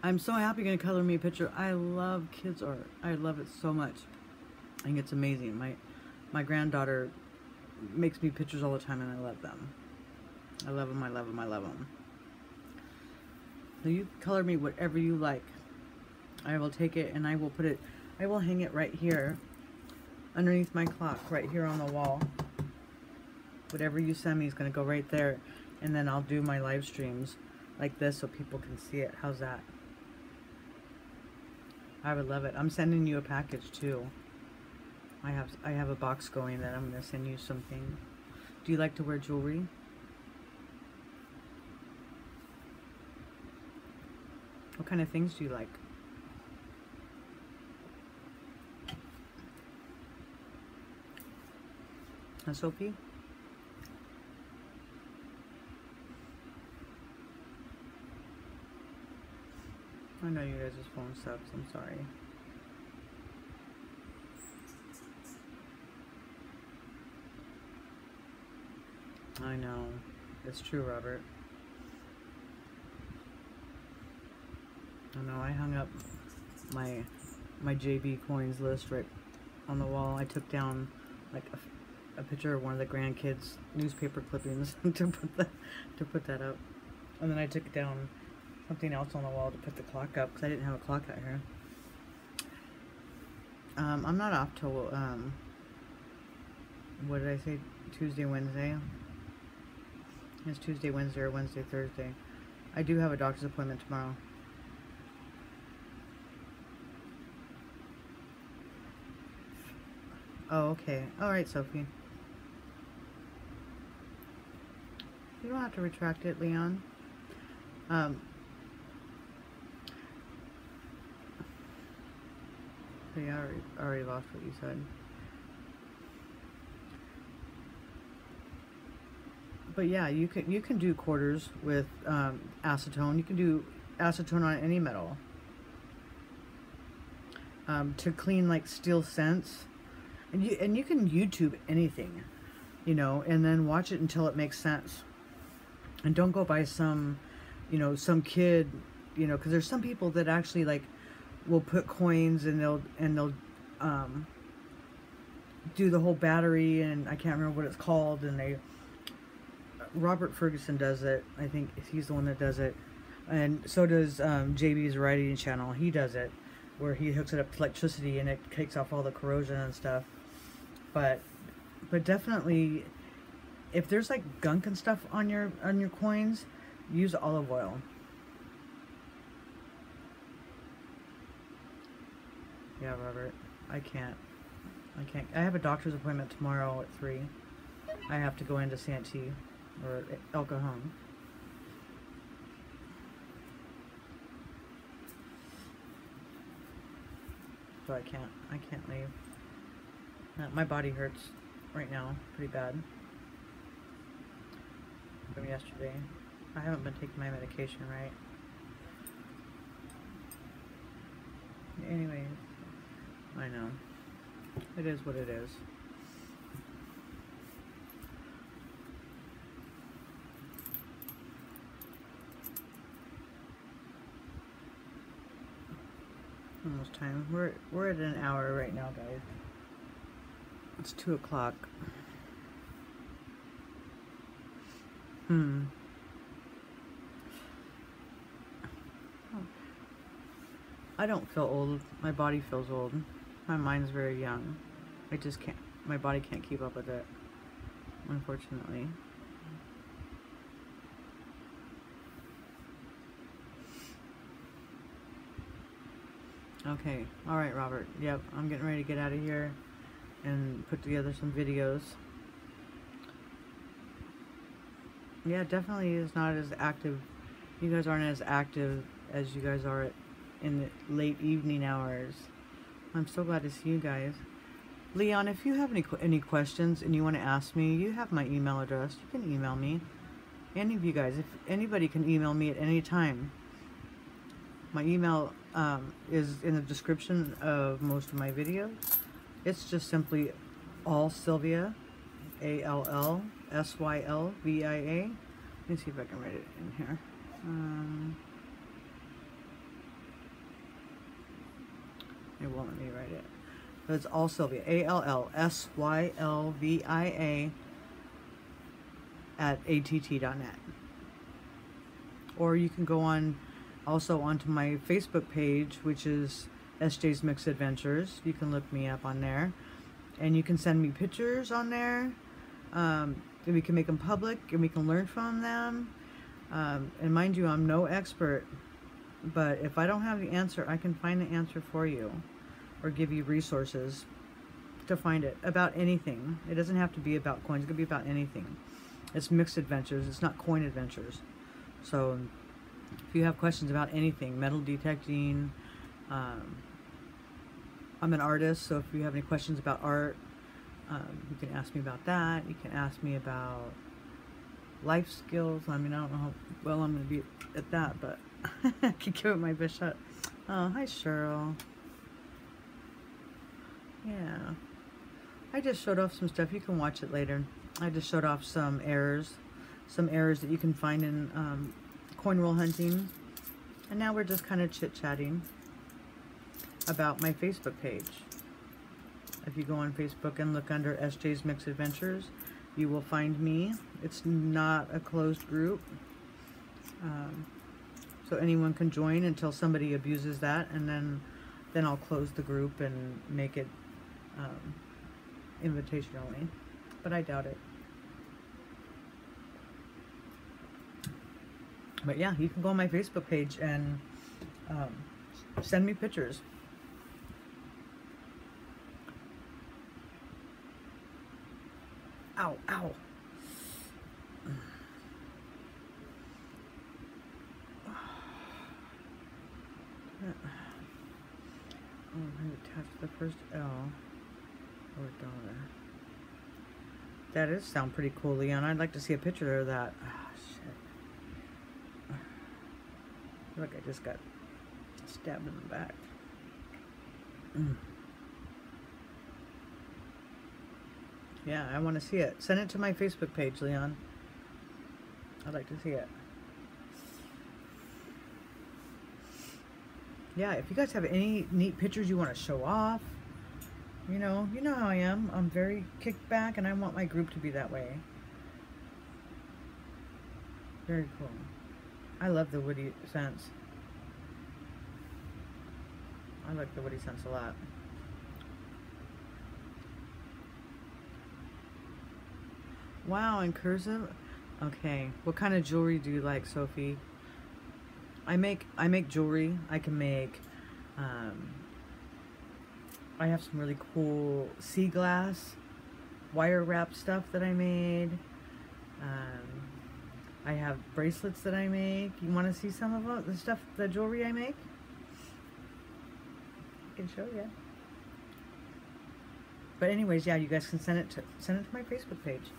I'm so happy you're gonna color me a picture. I love kids art. I love it so much. I think it's amazing. My granddaughter makes me pictures all the time, and I love them. I love them. I love them. I love them. So you color me whatever you like. I will take it and I will put it. I will hang it right here, underneath my clock, right here on the wall. Whatever you send me is gonna go right there, and then I'll do my live streams like this so people can see it. How's that? I would love it. I'm sending you a package too. I have a box going that I'm gonna send you something. Do you like to wear jewelry? What kind of things do you like? Sophie? I know you guys' phone sucks. I'm sorry. I know. It's true, Robert. I know. I hung up my JB coins list right on the wall. I took down like a picture of one of the grandkids' newspaper clippings to put that up, and then I took down something else on the wall to put the clock up because I didn't have a clock out here. I'm not off till what did I say? Tuesday, Wednesday. It's Tuesday, Wednesday, or Wednesday, Thursday. I do have a doctor's appointment tomorrow. Oh, okay. Alright, Sophie. You don't have to retract it, Leon. I already lost what you said. But yeah, you can do quarters with acetone. You can do acetone on any metal. To clean like steel scents. And you can YouTube anything, you know, and then watch it until it makes sense. And don't go by some, you know, some kid, you know, because there's some people that actually like will put coins and they'll do the whole battery, and I can't remember what it's called, and Robert Ferguson does it. I think he's the one that does it, and so does JB's writing channel. He does it where he hooks it up to electricity and it takes off all the corrosion and stuff. But definitely, if there's like gunk and stuff on your coins, use olive oil. Yeah, Robert, I can't. I have a doctor's appointment tomorrow at 3. I have to go into Santee or El Cajon. So I can't leave. My body hurts right now pretty bad from yesterday. I haven't been taking my medication right. Anyways, I know. It is what it is. Almost time. We're at an hour right now, guys. It's 2 o'clock. I don't feel old. My body feels old. My mind's very young. I just can't. My body can't keep up with it. unfortunately. Okay, alright, Robert. Yep, I'm getting ready to get out of here and put together some videos. Yeah, definitely is not as active. You guys aren't as active as you guys are in the late evening hours. I'm so glad to see you guys. Leon, if you have any questions and you want to ask me, you have my email address. You can email me. Any of you guys, if anybody can email me at any time. My email is in the description of most of my videos. It's just simply allsylvia, ALLSYLVIA. Let me see if I can write it in here. It won't let me write it. But it's allsylvia, ALLSYLVIA @att.net. Or you can go on also onto my Facebook page, which is SJ's Mixed Adventures. You can look me up on there, and you can send me pictures on there, and we can make them public, and we can learn from them. And mind you, I'm no expert, but if I don't have the answer, I can find the answer for you, or give you resources to find it about anything. It doesn't have to be about coins. It could be about anything. It's Mixed Adventures. It's not Coin Adventures. So if you have questions about anything, metal detecting, I'm an artist, so if you have any questions about art, you can ask me about that. You can ask me about life skills. I mean, I don't know how well I'm going to be at that, but I can give it my best shot. Oh, hi, Cheryl. Yeah. I just showed off some stuff. You can watch it later. I just showed off some errors that you can find in coin roll hunting. And now we're just kind of chit-chatting about my Facebook page. If you go on Facebook and look under SJ's Mixed Adventures, you will find me. It's not a closed group, so anyone can join until somebody abuses that, and then I'll close the group and make it invitation only, but I doubt it. But yeah, you can go on my Facebook page and send me pictures. Ow, ow. Oh, I'm going to attach the first L or dollar. That does sound pretty cool, Leon. I'd like to see a picture of that. Oh, shit. I feel like I just got stabbed in the back. Yeah, I want to see it. Send it to my Facebook page, Leon. I'd like to see it. Yeah, if you guys have any neat pictures you want to show off, you know how I am. I'm very kicked back, and I want my group to be that way. Very cool. I love the woody scents. I like the woody scents a lot. Wow, in cursive? Okay. What kind of jewelry do you like, Sophie? I make jewelry. I can make, I have some really cool sea glass wire wrap stuff that I made. I have bracelets that I make. You want to see some of the stuff, the jewelry I make? I can show you. But anyways, yeah, you guys can send it to my Facebook page.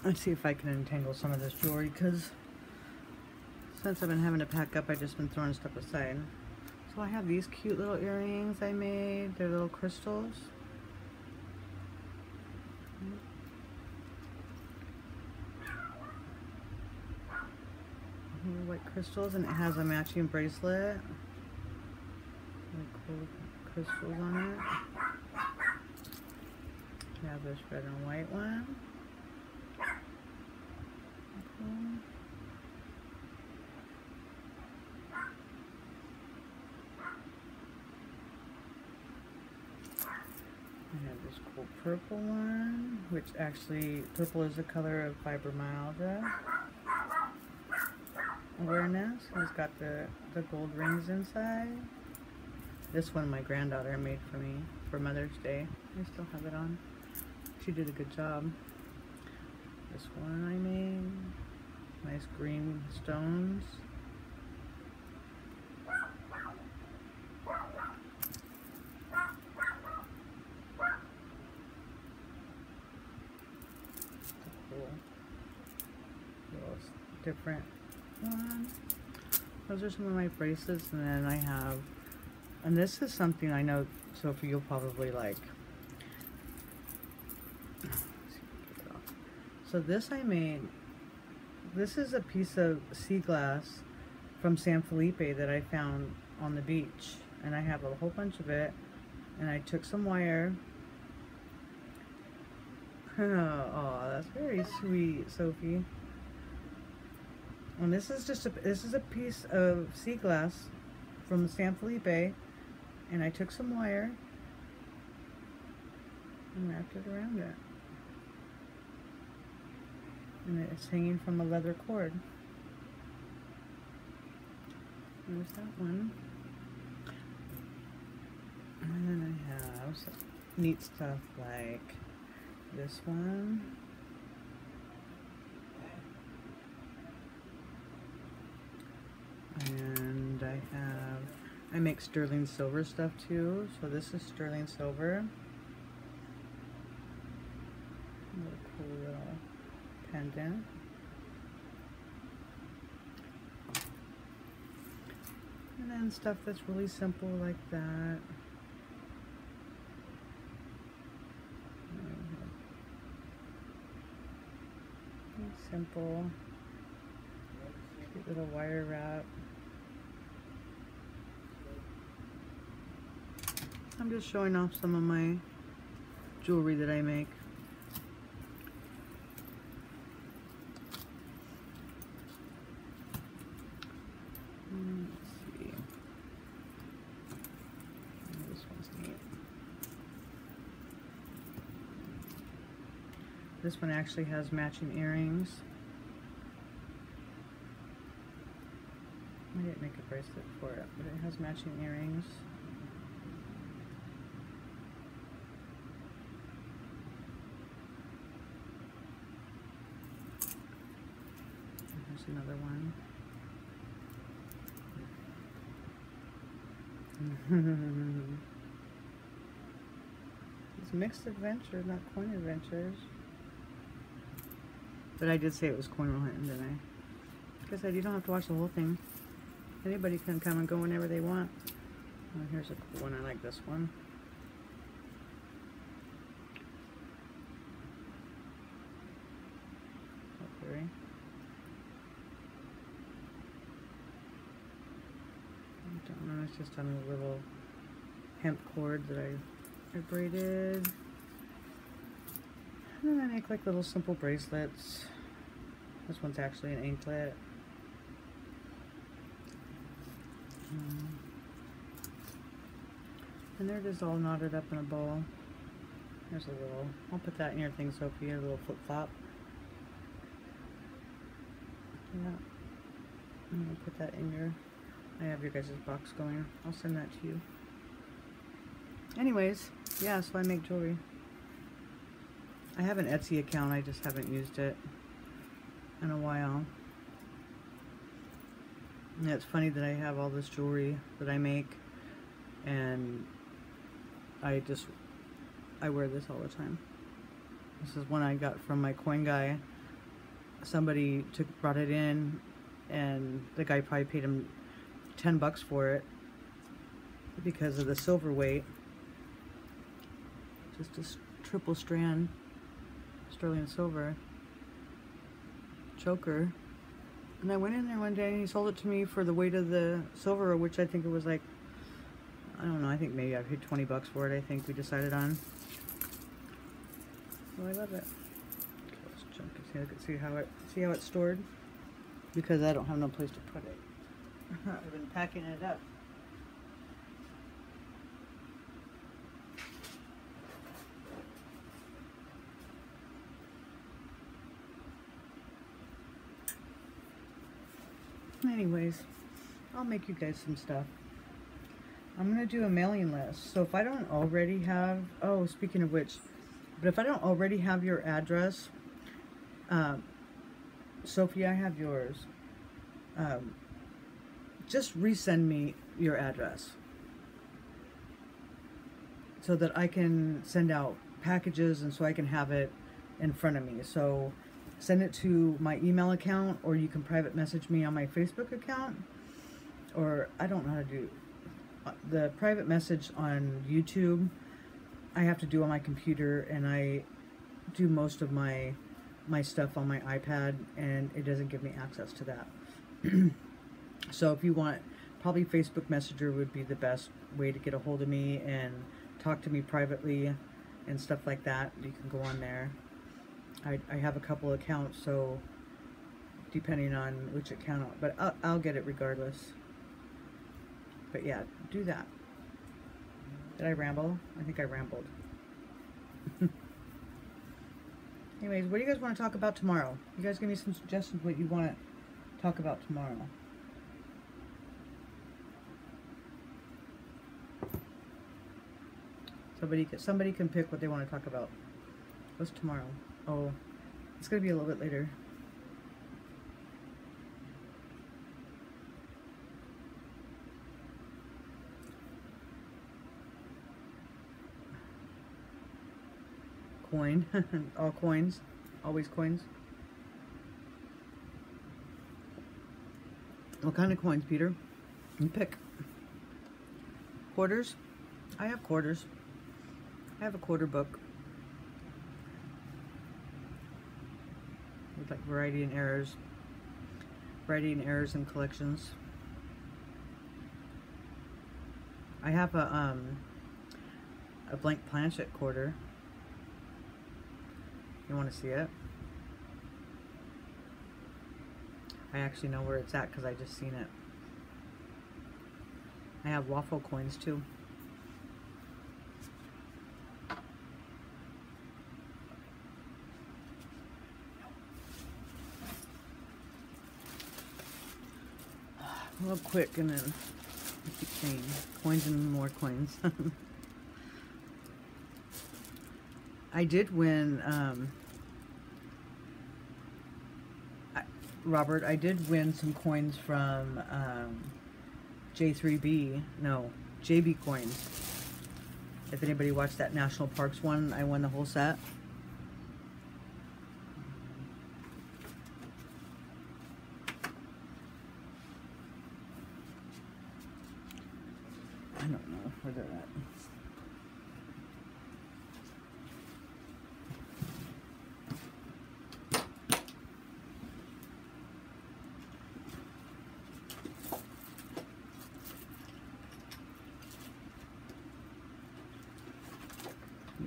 Let's see if I can untangle some of this jewelry, because since I've been having to pack up, I've just been throwing stuff aside. So I have these cute little earrings I made. They're little crystals. white crystals, and it has a matching bracelet. Really cool crystals on it. We have this red and white one. Cool. I have this cool purple one, which actually, purple is the color of fibromyalgia awareness. It's got the gold rings inside. This one my granddaughter made for me for Mother's Day. I still have it on. She did a good job. This one I made. Nice green stones. Cool. Little different one. Those are some of my bracelets, and then I have, and this is something I know, Sophie, you'll probably like. So this I made, this is a piece of sea glass from San Felipe that I found on the beach, and I have a whole bunch of it, and I took some wire. Oh, that's very sweet, Sophie. And this is just this is a piece of sea glass from San Felipe, and I took some wire and wrapped it around it. And it's hanging from a leather cord. There's that one. And then I have some neat stuff like this one. And I make sterling silver stuff too. So this is sterling silver. What a cool little pendant. And then stuff that's really simple like that. Simple. Cute little wire wrap. I'm just showing off some of my jewelry that I make. Let's see. This one's neat. This one actually has matching earrings. I didn't make a bracelet for it, but it has matching earrings. Here's another one. It's mixed adventures, not coin adventures. But I did say it was coin hunting, didn't I? Like I said, you don't have to watch the whole thing. Anybody can come and go whenever they want. Oh, here's a cool one. I like this one. Okay. I don't know. It's just on a little hemp cord that I braided. And then I make like little simple bracelets. This one's actually an anklet. And they're just all knotted up in a bowl. There's a little, I'll put that in your thing, Sophie, a little flip flop. Yeah. I'm gonna put that in your, I have your guys' box going. I'll send that to you. Anyways, yeah, so I make jewelry. I have an Etsy account, I just haven't used it in a while. And it's funny that I have all this jewelry that I make, and I wear this all the time. This is one I got from my coin guy. Somebody brought it in, and the guy probably paid him $10 for it because of the silver weight. Just a triple strand sterling silver choker. And I went in there one day and he sold it to me for the weight of the silver, which I think it was like, I don't know, I think maybe I paid 20 bucks for it, I think we decided on. So I love it. Okay, let's jump and see how it's stored. Because I don't have no place to put it. I've been packing it up. Anyways, I'll make you guys some stuff. I'm going to do a mailing list. So if I don't already have, oh, speaking of which, but if I don't already have your address, Sophie, I have yours. Just resend me your address so that I can send out packages and so I can have it in front of me. So send it to my email account, or you can private message me on my Facebook account, or I don't know how to do the private message on YouTube. I have to do on my computer, and I do most of my stuff on my iPad, and it doesn't give me access to that. So if you want, probably Facebook Messenger would be the best way to get a hold of me and talk to me privately and stuff like that. You can go on there. I have a couple accounts, so depending on which account, but I'll get it regardless. But yeah, do that. Did I ramble? I think I rambled. Anyways, what do you guys want to talk about tomorrow? You guys give me some suggestions what you want to talk about tomorrow. Somebody can pick what they want to talk about. What's tomorrow? Oh, it's going to be a little bit later. Coin. All coins. Always coins. What kind of coins, Peter? You pick. Quarters? I have quarters. I have a quarter book. With like variety and errors. Variety and errors and collections. I have a blank planchet quarter. You want to see it? I actually know where it's at because I just seen it. I have waffle coins too. Real quick, and then I keep saying coins and more coins. I did win, Robert, I did win some coins from J3B, no, JB Coins. If anybody watched that National Parks one, I won the whole set. I don't know where they're at.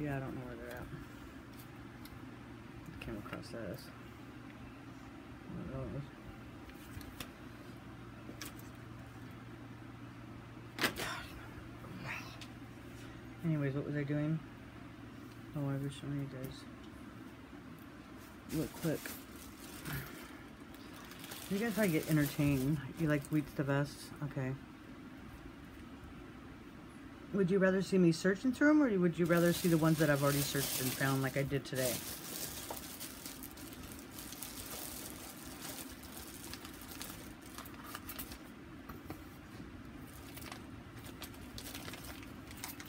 Yeah, I don't know where they're at. Came across this. One of those. Anyways, what was I doing? Oh, I wish somebody does. Real quick. You guys probably get entertained. You like Wheats the best? Okay. Would you rather see me searching through them, or would you rather see the ones that I've already searched and found like I did today?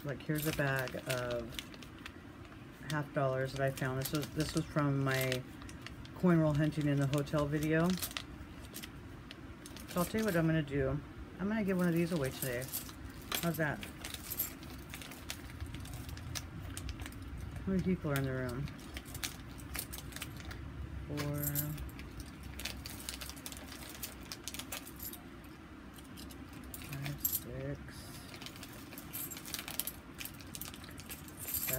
Like, here's a bag of $50 that I found. This was from my coin roll hunting in the hotel video. So I'll tell you what I'm gonna do. I'm gonna give one of these away today. How's that? How many people are in the room? 4,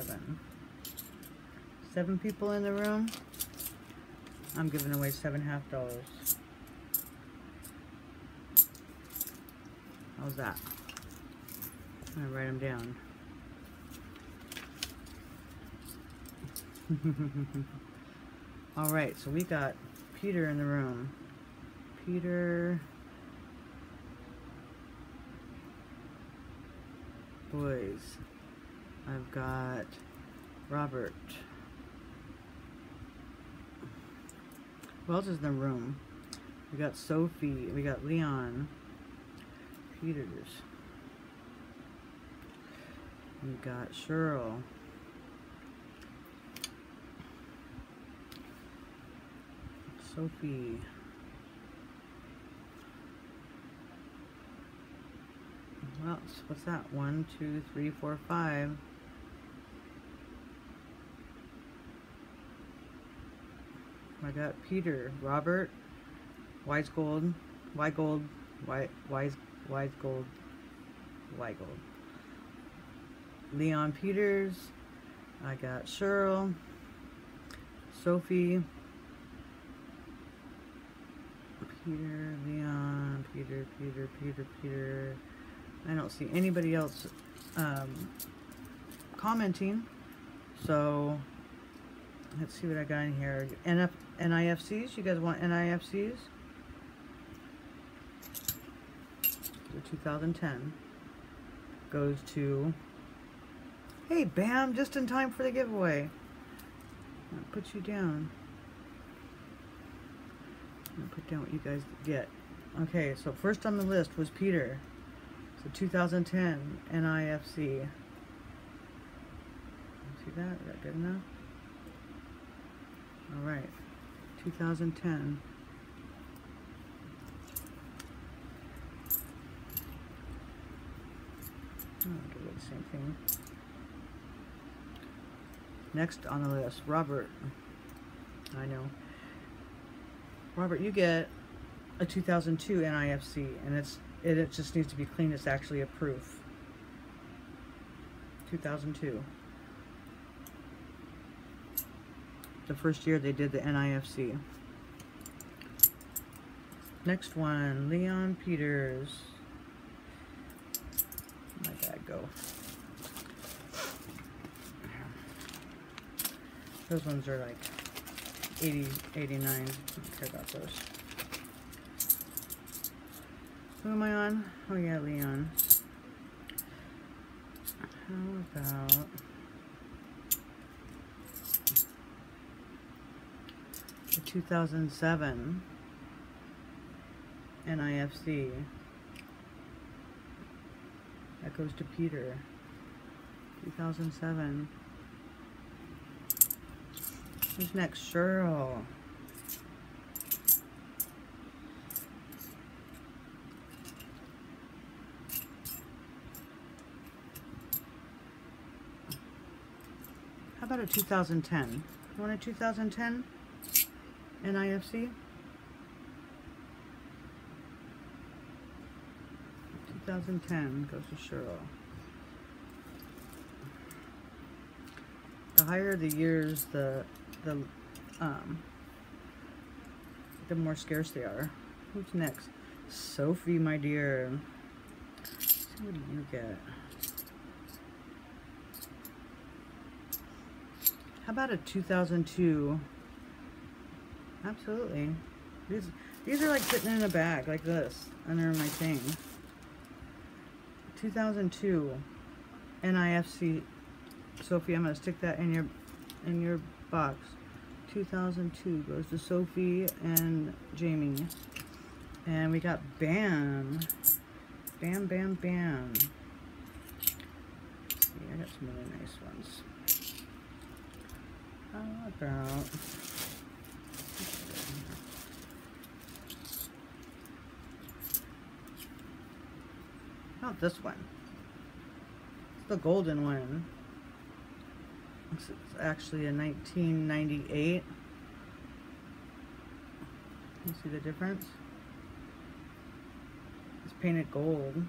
7. 7 people in the room. I'm giving away $7.50. How's that? I'm gonna write them down. All right, so we got Peter in the room. Peter. Boys. I've got Robert. Who else is in the room? We got Sophie. We got Leon. Peters. We got Cheryl. Sophie. Well, what's that? 1, 2, 3, 4, 5. I got Peter, Robert, Wisegold, Wygold, Wisegold, Wygold. Leon Peters. I got Cheryl, Sophie, Peter, Leon, Peter. I don't see anybody else commenting, so let's see what I got in here. NIFCs, you guys want NIFCs? So 2010 goes to, hey Bam, just in time for the giveaway. I'll put you down. I'll put down what you guys get. Okay, so first on the list was Peter. So 2010 NIFC. See that? Is that good enough? All right, 2010. Oh, I'll do the same thing. Next on the list, Robert. I know. Robert, you get a 2002 NIFC, and it just needs to be clean. It's actually a proof. 2002. The first year they did the NIFC. Next one, Leon Peters. Let that go. Those ones are like 80, 89. I don't care about those. Who am I on? Oh yeah, Leon. How about the 2007 NIFC? That goes to Peter. 2007. Who's next? Cheryl. How about a 2010? You want a 2010 NIFC? 2010 goes to Cheryl. The higher the years, the more scarce they are. Who's next? Sophie, my dear. Let's see, what do you get? How about a 2002? Absolutely. These are like sitting in a bag like this under my thing. 2002 NIFC. Sophie, I'm gonna stick that in your box. 2002 goes to Sophie and Jamie. And we got Bam. Bam, bam, bam. See, I got some really nice ones. How about this one? It's the golden one. It's actually a 1998. You see the difference? It's painted gold.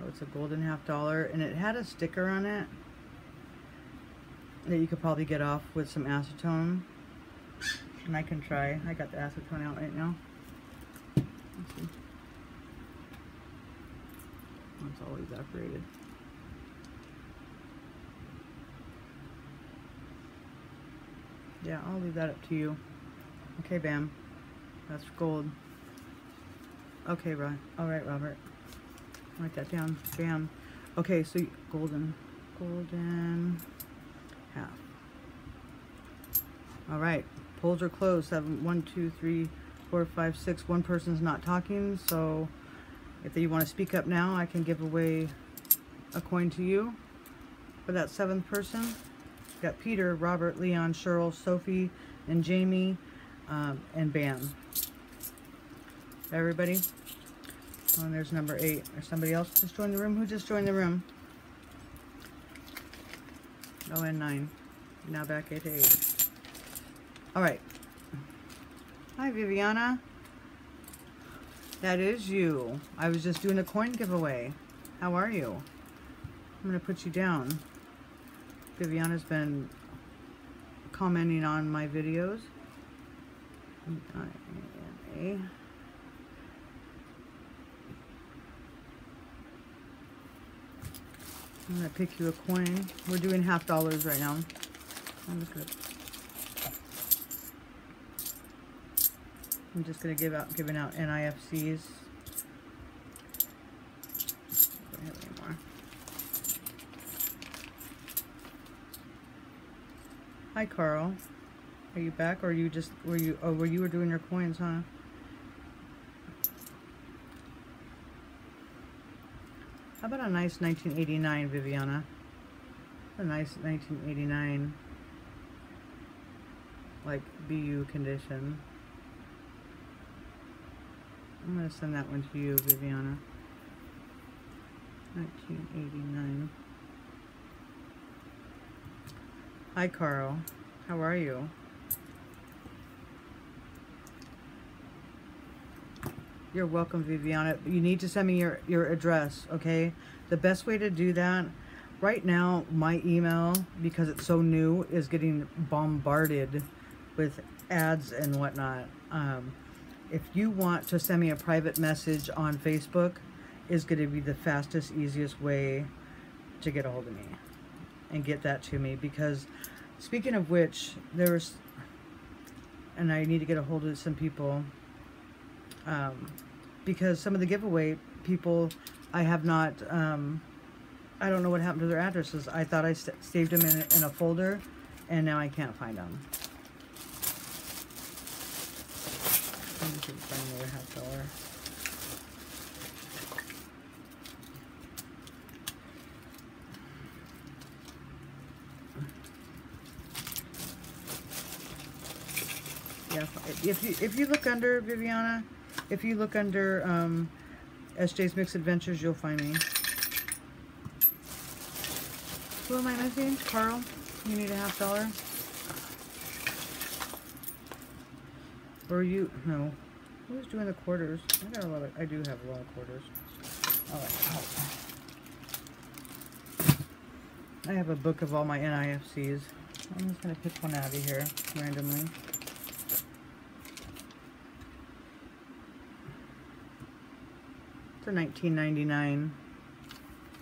Oh, it's a golden $50, and it had a sticker on it that you could probably get off with some acetone. And I can try. I got the acetone out right now. Let's see. It's all evaporated. Yeah, I'll leave that up to you. Okay, Bam. That's gold. Okay, right. All right, Robert. Write that down. Bam. Okay, so golden half. All right. Polls are closed. 7, 1, 2, 3, 4, 5, 6. One person's not talking, so if you want to speak up now, I can give away a coin to you for that 7th person. We've got Peter, Robert, Leon, Cheryl, Sophie, and Jamie, and Bam. Everybody? Oh, and there's number 8. There's somebody else just joined the room. Who just joined the room? Oh, and 9. Now back at 8. All right. Hi, Viviana. That is you. I was just doing a coin giveaway. How are you? I'm going to put you down. Viviana's been commenting on my videos. I'm going to pick you a coin. We're doing $50 right now. I'm just going to giving out NIFCs. Don't have any more. Hi, Carl. Are you back, or are you just were you doing your coins, huh? How about a nice 1989, Viviana? A nice 1989, like BU condition. I'm going to send that one to you, Viviana. 1989. Hi, Carl. How are you? You're welcome, Viviana. You need to send me your address, okay? The best way to do that, right now, my email, because it's so new, is getting bombarded with ads and whatnot. If you want to send me a private message on Facebook, is going to be the fastest, easiest way to get a hold of me and get that to me. Because speaking of which, there's, and I need to get a hold of some people, because some of the giveaway people, I have not, I don't know what happened to their addresses. I thought I saved them in a folder, and now I can't find them. Let me see if I find another $50. Yeah, if you look under, Viviana, if you look under SJ's Mixed Adventures, you'll find me. Who am I missing? Carl? You need a $50? Or you? No. Who's doing the quarters? I do have a lot of quarters. Alright. I have a book of all my NIFCs. I'm just going to pick one out of here randomly. It's a 1999.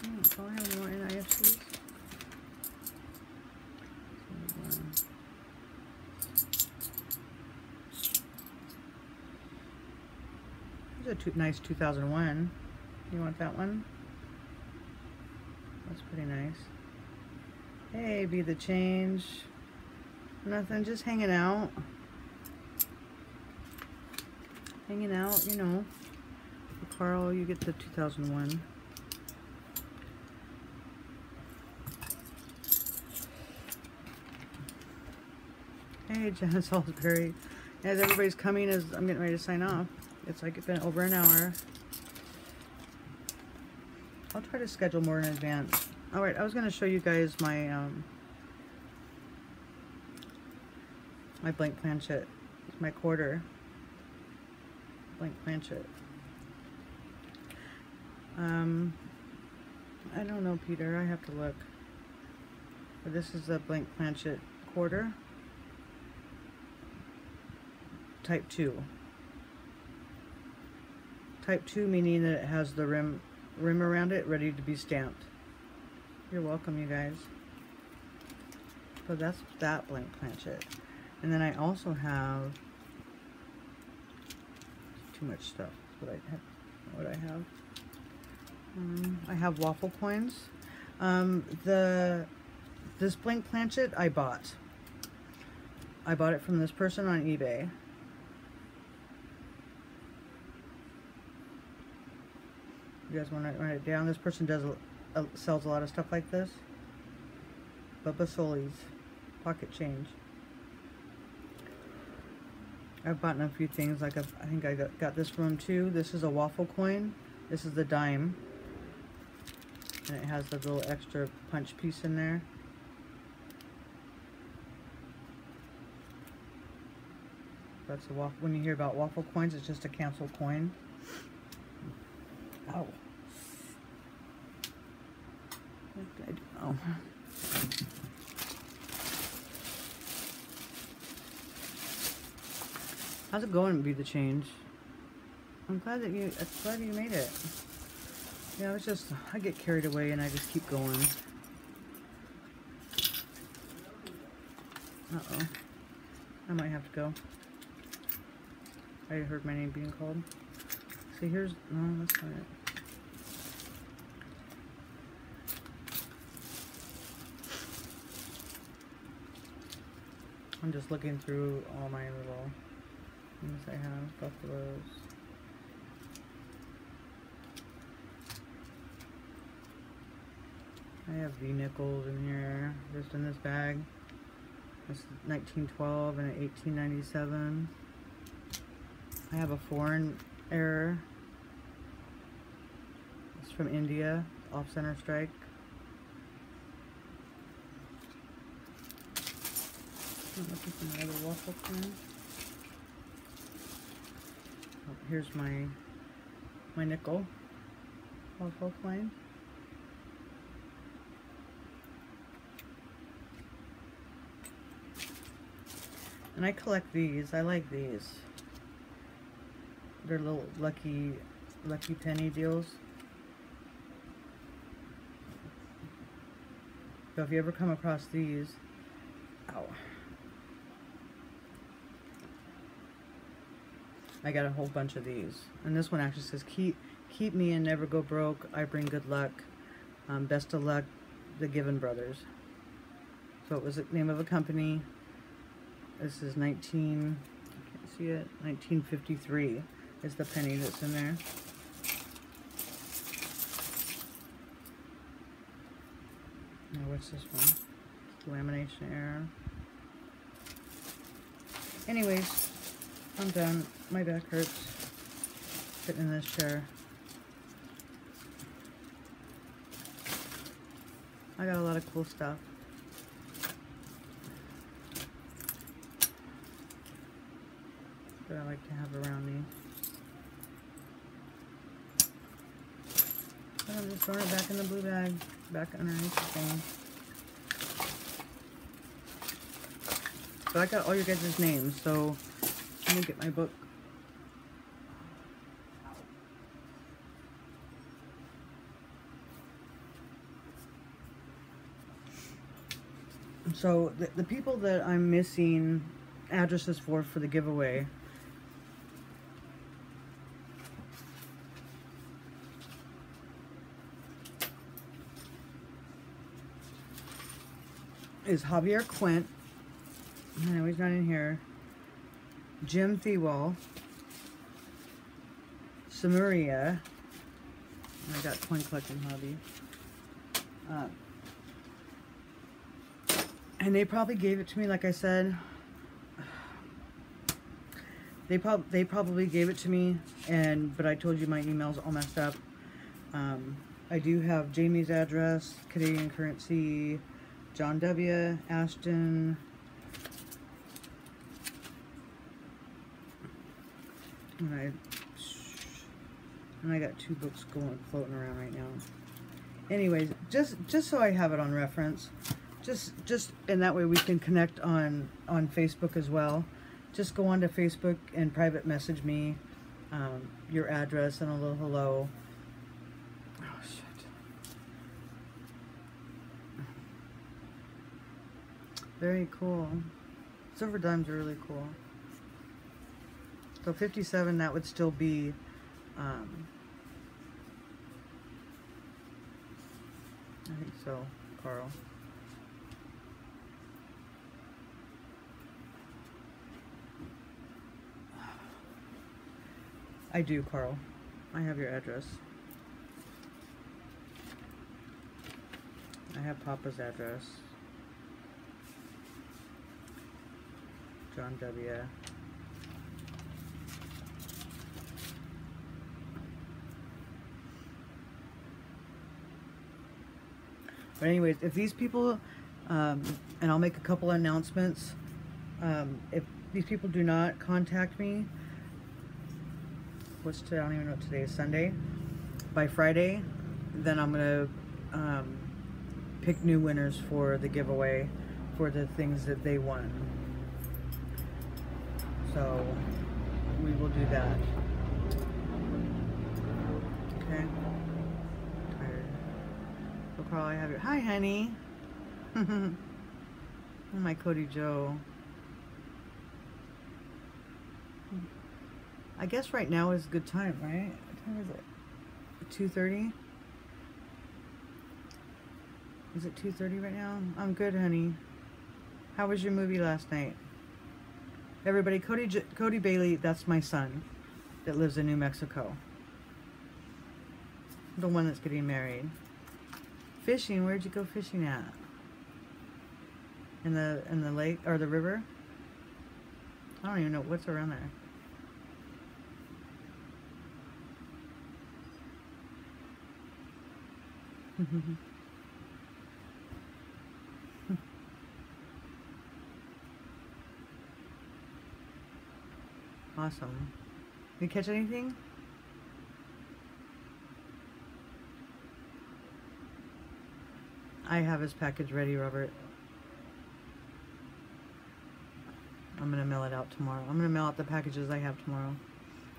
Do I have more NIFCs? There's a nice 2001. You want that one? That's pretty nice. Hey, Be the Change. Nothing, just hanging out. Hanging out, you know. Carl, you get the 2001. Hey, Jenna Salisbury. As everybody's coming, as I'm getting ready to sign off. It's like it's been over an hour. I'll try to schedule more in advance. Alright, I was going to show you guys my my blank planchet. It's my quarter blank planchet. I don't know, Peter. I have to look. But this is a blank planchet quarter. Type 2. Type 2 meaning that it has the rim around it ready to be stamped. You're welcome, you guys. So that's that blank planchet. And then I also have too much stuff. That's what I have. I have waffle coins. This blank planchet I bought. I bought it from this person on eBay. You guys want to write it down? This person sells a lot of stuff like this. Bubba Soli's pocket change. I've bought a few things. Like I think I got this from him too. This is a waffle coin. This is the dime, and it has the little extra punch piece in there. That's a waffle. When you hear about waffle coins, it's just a cancel coin. Oh. What did I do? Oh. How's it going, Be the Change? I'm glad that you made it. Yeah, I get carried away and I just keep going. Uh-oh. I might have to go. I heard my name being called. See, here's, no, that's not it. I'm just looking through all my little things I have, buffaloes. I have V-nickels in here, just in this bag. This is 1912 and an 1897. I have a foreign error. It's from India, off-center strike. I'm looking for my other waffle coin. Oh, here's my nickel waffle coin. And I collect these. I like these. They're little lucky penny deals. So if you ever come across these, ow. I got a whole bunch of these. And this one actually says, keep me and never go broke. I bring good luck. Best of luck, the Given Brothers. So it was the name of a company. This is I can't see it, 1953 is the penny that's in there. Now what's this one? Lamination error. Anyways, I'm done. My back hurts sitting in this chair. I got a lot of cool stuff. That I like to have around me. But I'm just throwing it back in the blue bag, back underneath the thing. So I got all your guys' names, so let me get my book. So the people that I'm missing addresses for the giveaway, is Javier Quint. I know he's not in here. Jim Thewall. Samaria. I got coin collecting hobby. And they probably gave it to me, like I said. They probably gave it to me, but I told you my email's all messed up. I do have Jamie's address, Canadian currency, John W. Ashton. And I got 2 books floating around right now. anyways, just so I have it on reference, just and that way we can connect on Facebook as well. Just go onto Facebook and private message me your address and a little hello. Oh shit. Very cool. Silver dimes are really cool. So 57, that would still be I think so, Carl. I do, Carl. I have your address. I have Papa's address. John W. But anyways, if these people, and I'll make a couple announcements, if these people do not contact me, what's today? I don't even know what today is, Sunday. By Friday, then I'm going to pick new winners for the giveaway for the things that they won. So we will do that. Okay. Tired. So Carl, I have your hi, honey. Oh, my Cody Joe. I guess right now is a good time, right? What time is it? 2:30? Is it 2:30 right now? I'm good, honey. How was your movie last night? Everybody, Cody Bailey, that's my son that lives in New Mexico. The one that's getting married. Fishing, where'd you go fishing at? In the lake or the river? I don't even know what's around there. Awesome. Did you catch anything? I have his package ready, Robert. I'm gonna mail it out tomorrow. I'm gonna mail out the packages I have tomorrow.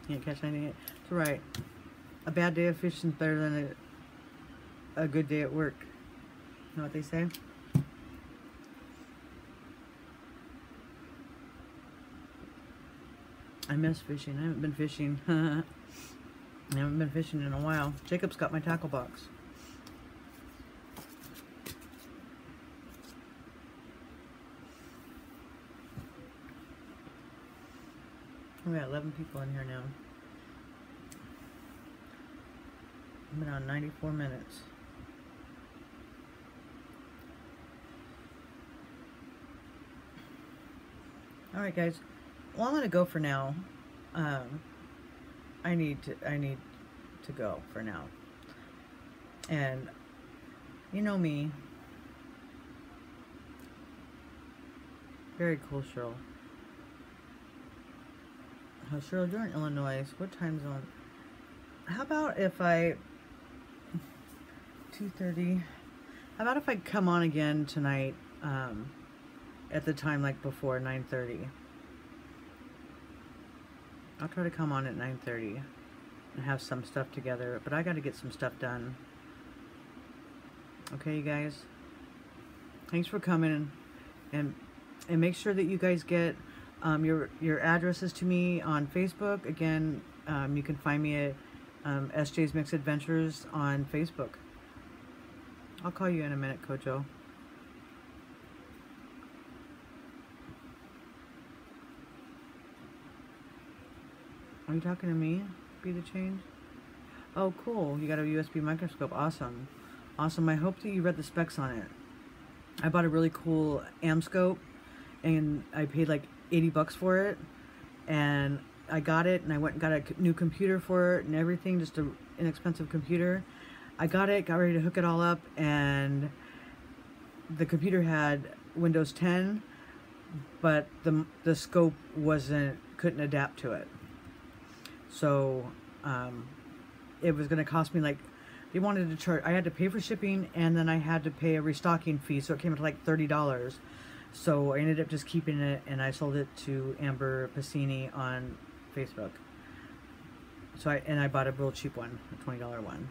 Can't catch anything. It's right. A bad day of fishing is better than a good day at work. You know what they say? I miss fishing. I haven't been fishing. I haven't been fishing in a while. Jacob's got my tackle box. We got 11 people in here now. I've been on 94 minutes. Alright guys, well I'm gonna go for now. I need to go for now. And you know me. Very cool, Cheryl. Oh, Cheryl, you're in Illinois. What time zone? How about if I 2:30? How about if I come on again tonight? At the time like before 9:30. I'll try to come on at 9:30 and have some stuff together, but I got to get some stuff done. Okay, you guys. Thanks for coming, and make sure that you guys get your addresses to me on Facebook. Again, you can find me at SJ's Mixed Adventures on Facebook. I'll call you in a minute, Kojo. Are you talking to me? Be the change? Oh, cool. You got a USB microscope. Awesome. Awesome. I hope that you read the specs on it. I bought a really cool Amscope, and I paid like 80 bucks for it. And I got it, and I went and got a new computer for it and everything, just an inexpensive computer. I got it, got ready to hook it all up, and the computer had Windows 10, but the scope couldn't adapt to it. So it was going to cost me like they wanted to charge, I had to pay for shipping, and then I had to pay a restocking fee, so it came to like $30. So I ended up just keeping it, and I sold it to Amber Pacini on Facebook. So I bought a real cheap one, a $20 one.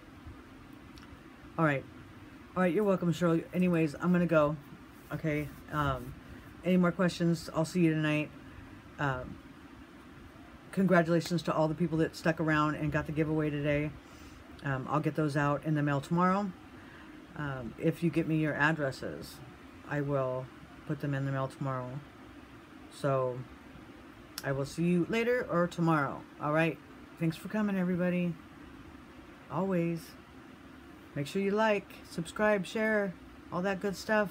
All right, you're welcome, Cheryl. Anyways, I'm gonna go. Okay. Any more questions? I'll see you tonight. Congratulations to all the people that stuck around and got the giveaway today. I'll get those out in the mail tomorrow. If you get me your addresses, I will put them in the mail tomorrow. So I will see you later or tomorrow. All right. Thanks for coming, everybody. Always. Make sure you like, subscribe, share, all that good stuff.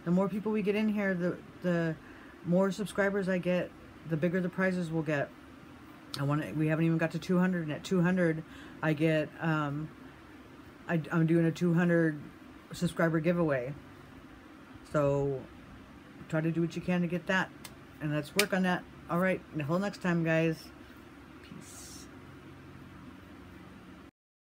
The more people we get in here, the more subscribers I get, the bigger the prizes we'll get. We haven't even got to 200, and at 200 I get I'm doing a 200 subscriber giveaway. So try to do what you can to get that, and let's work on that. All right, until next time, guys.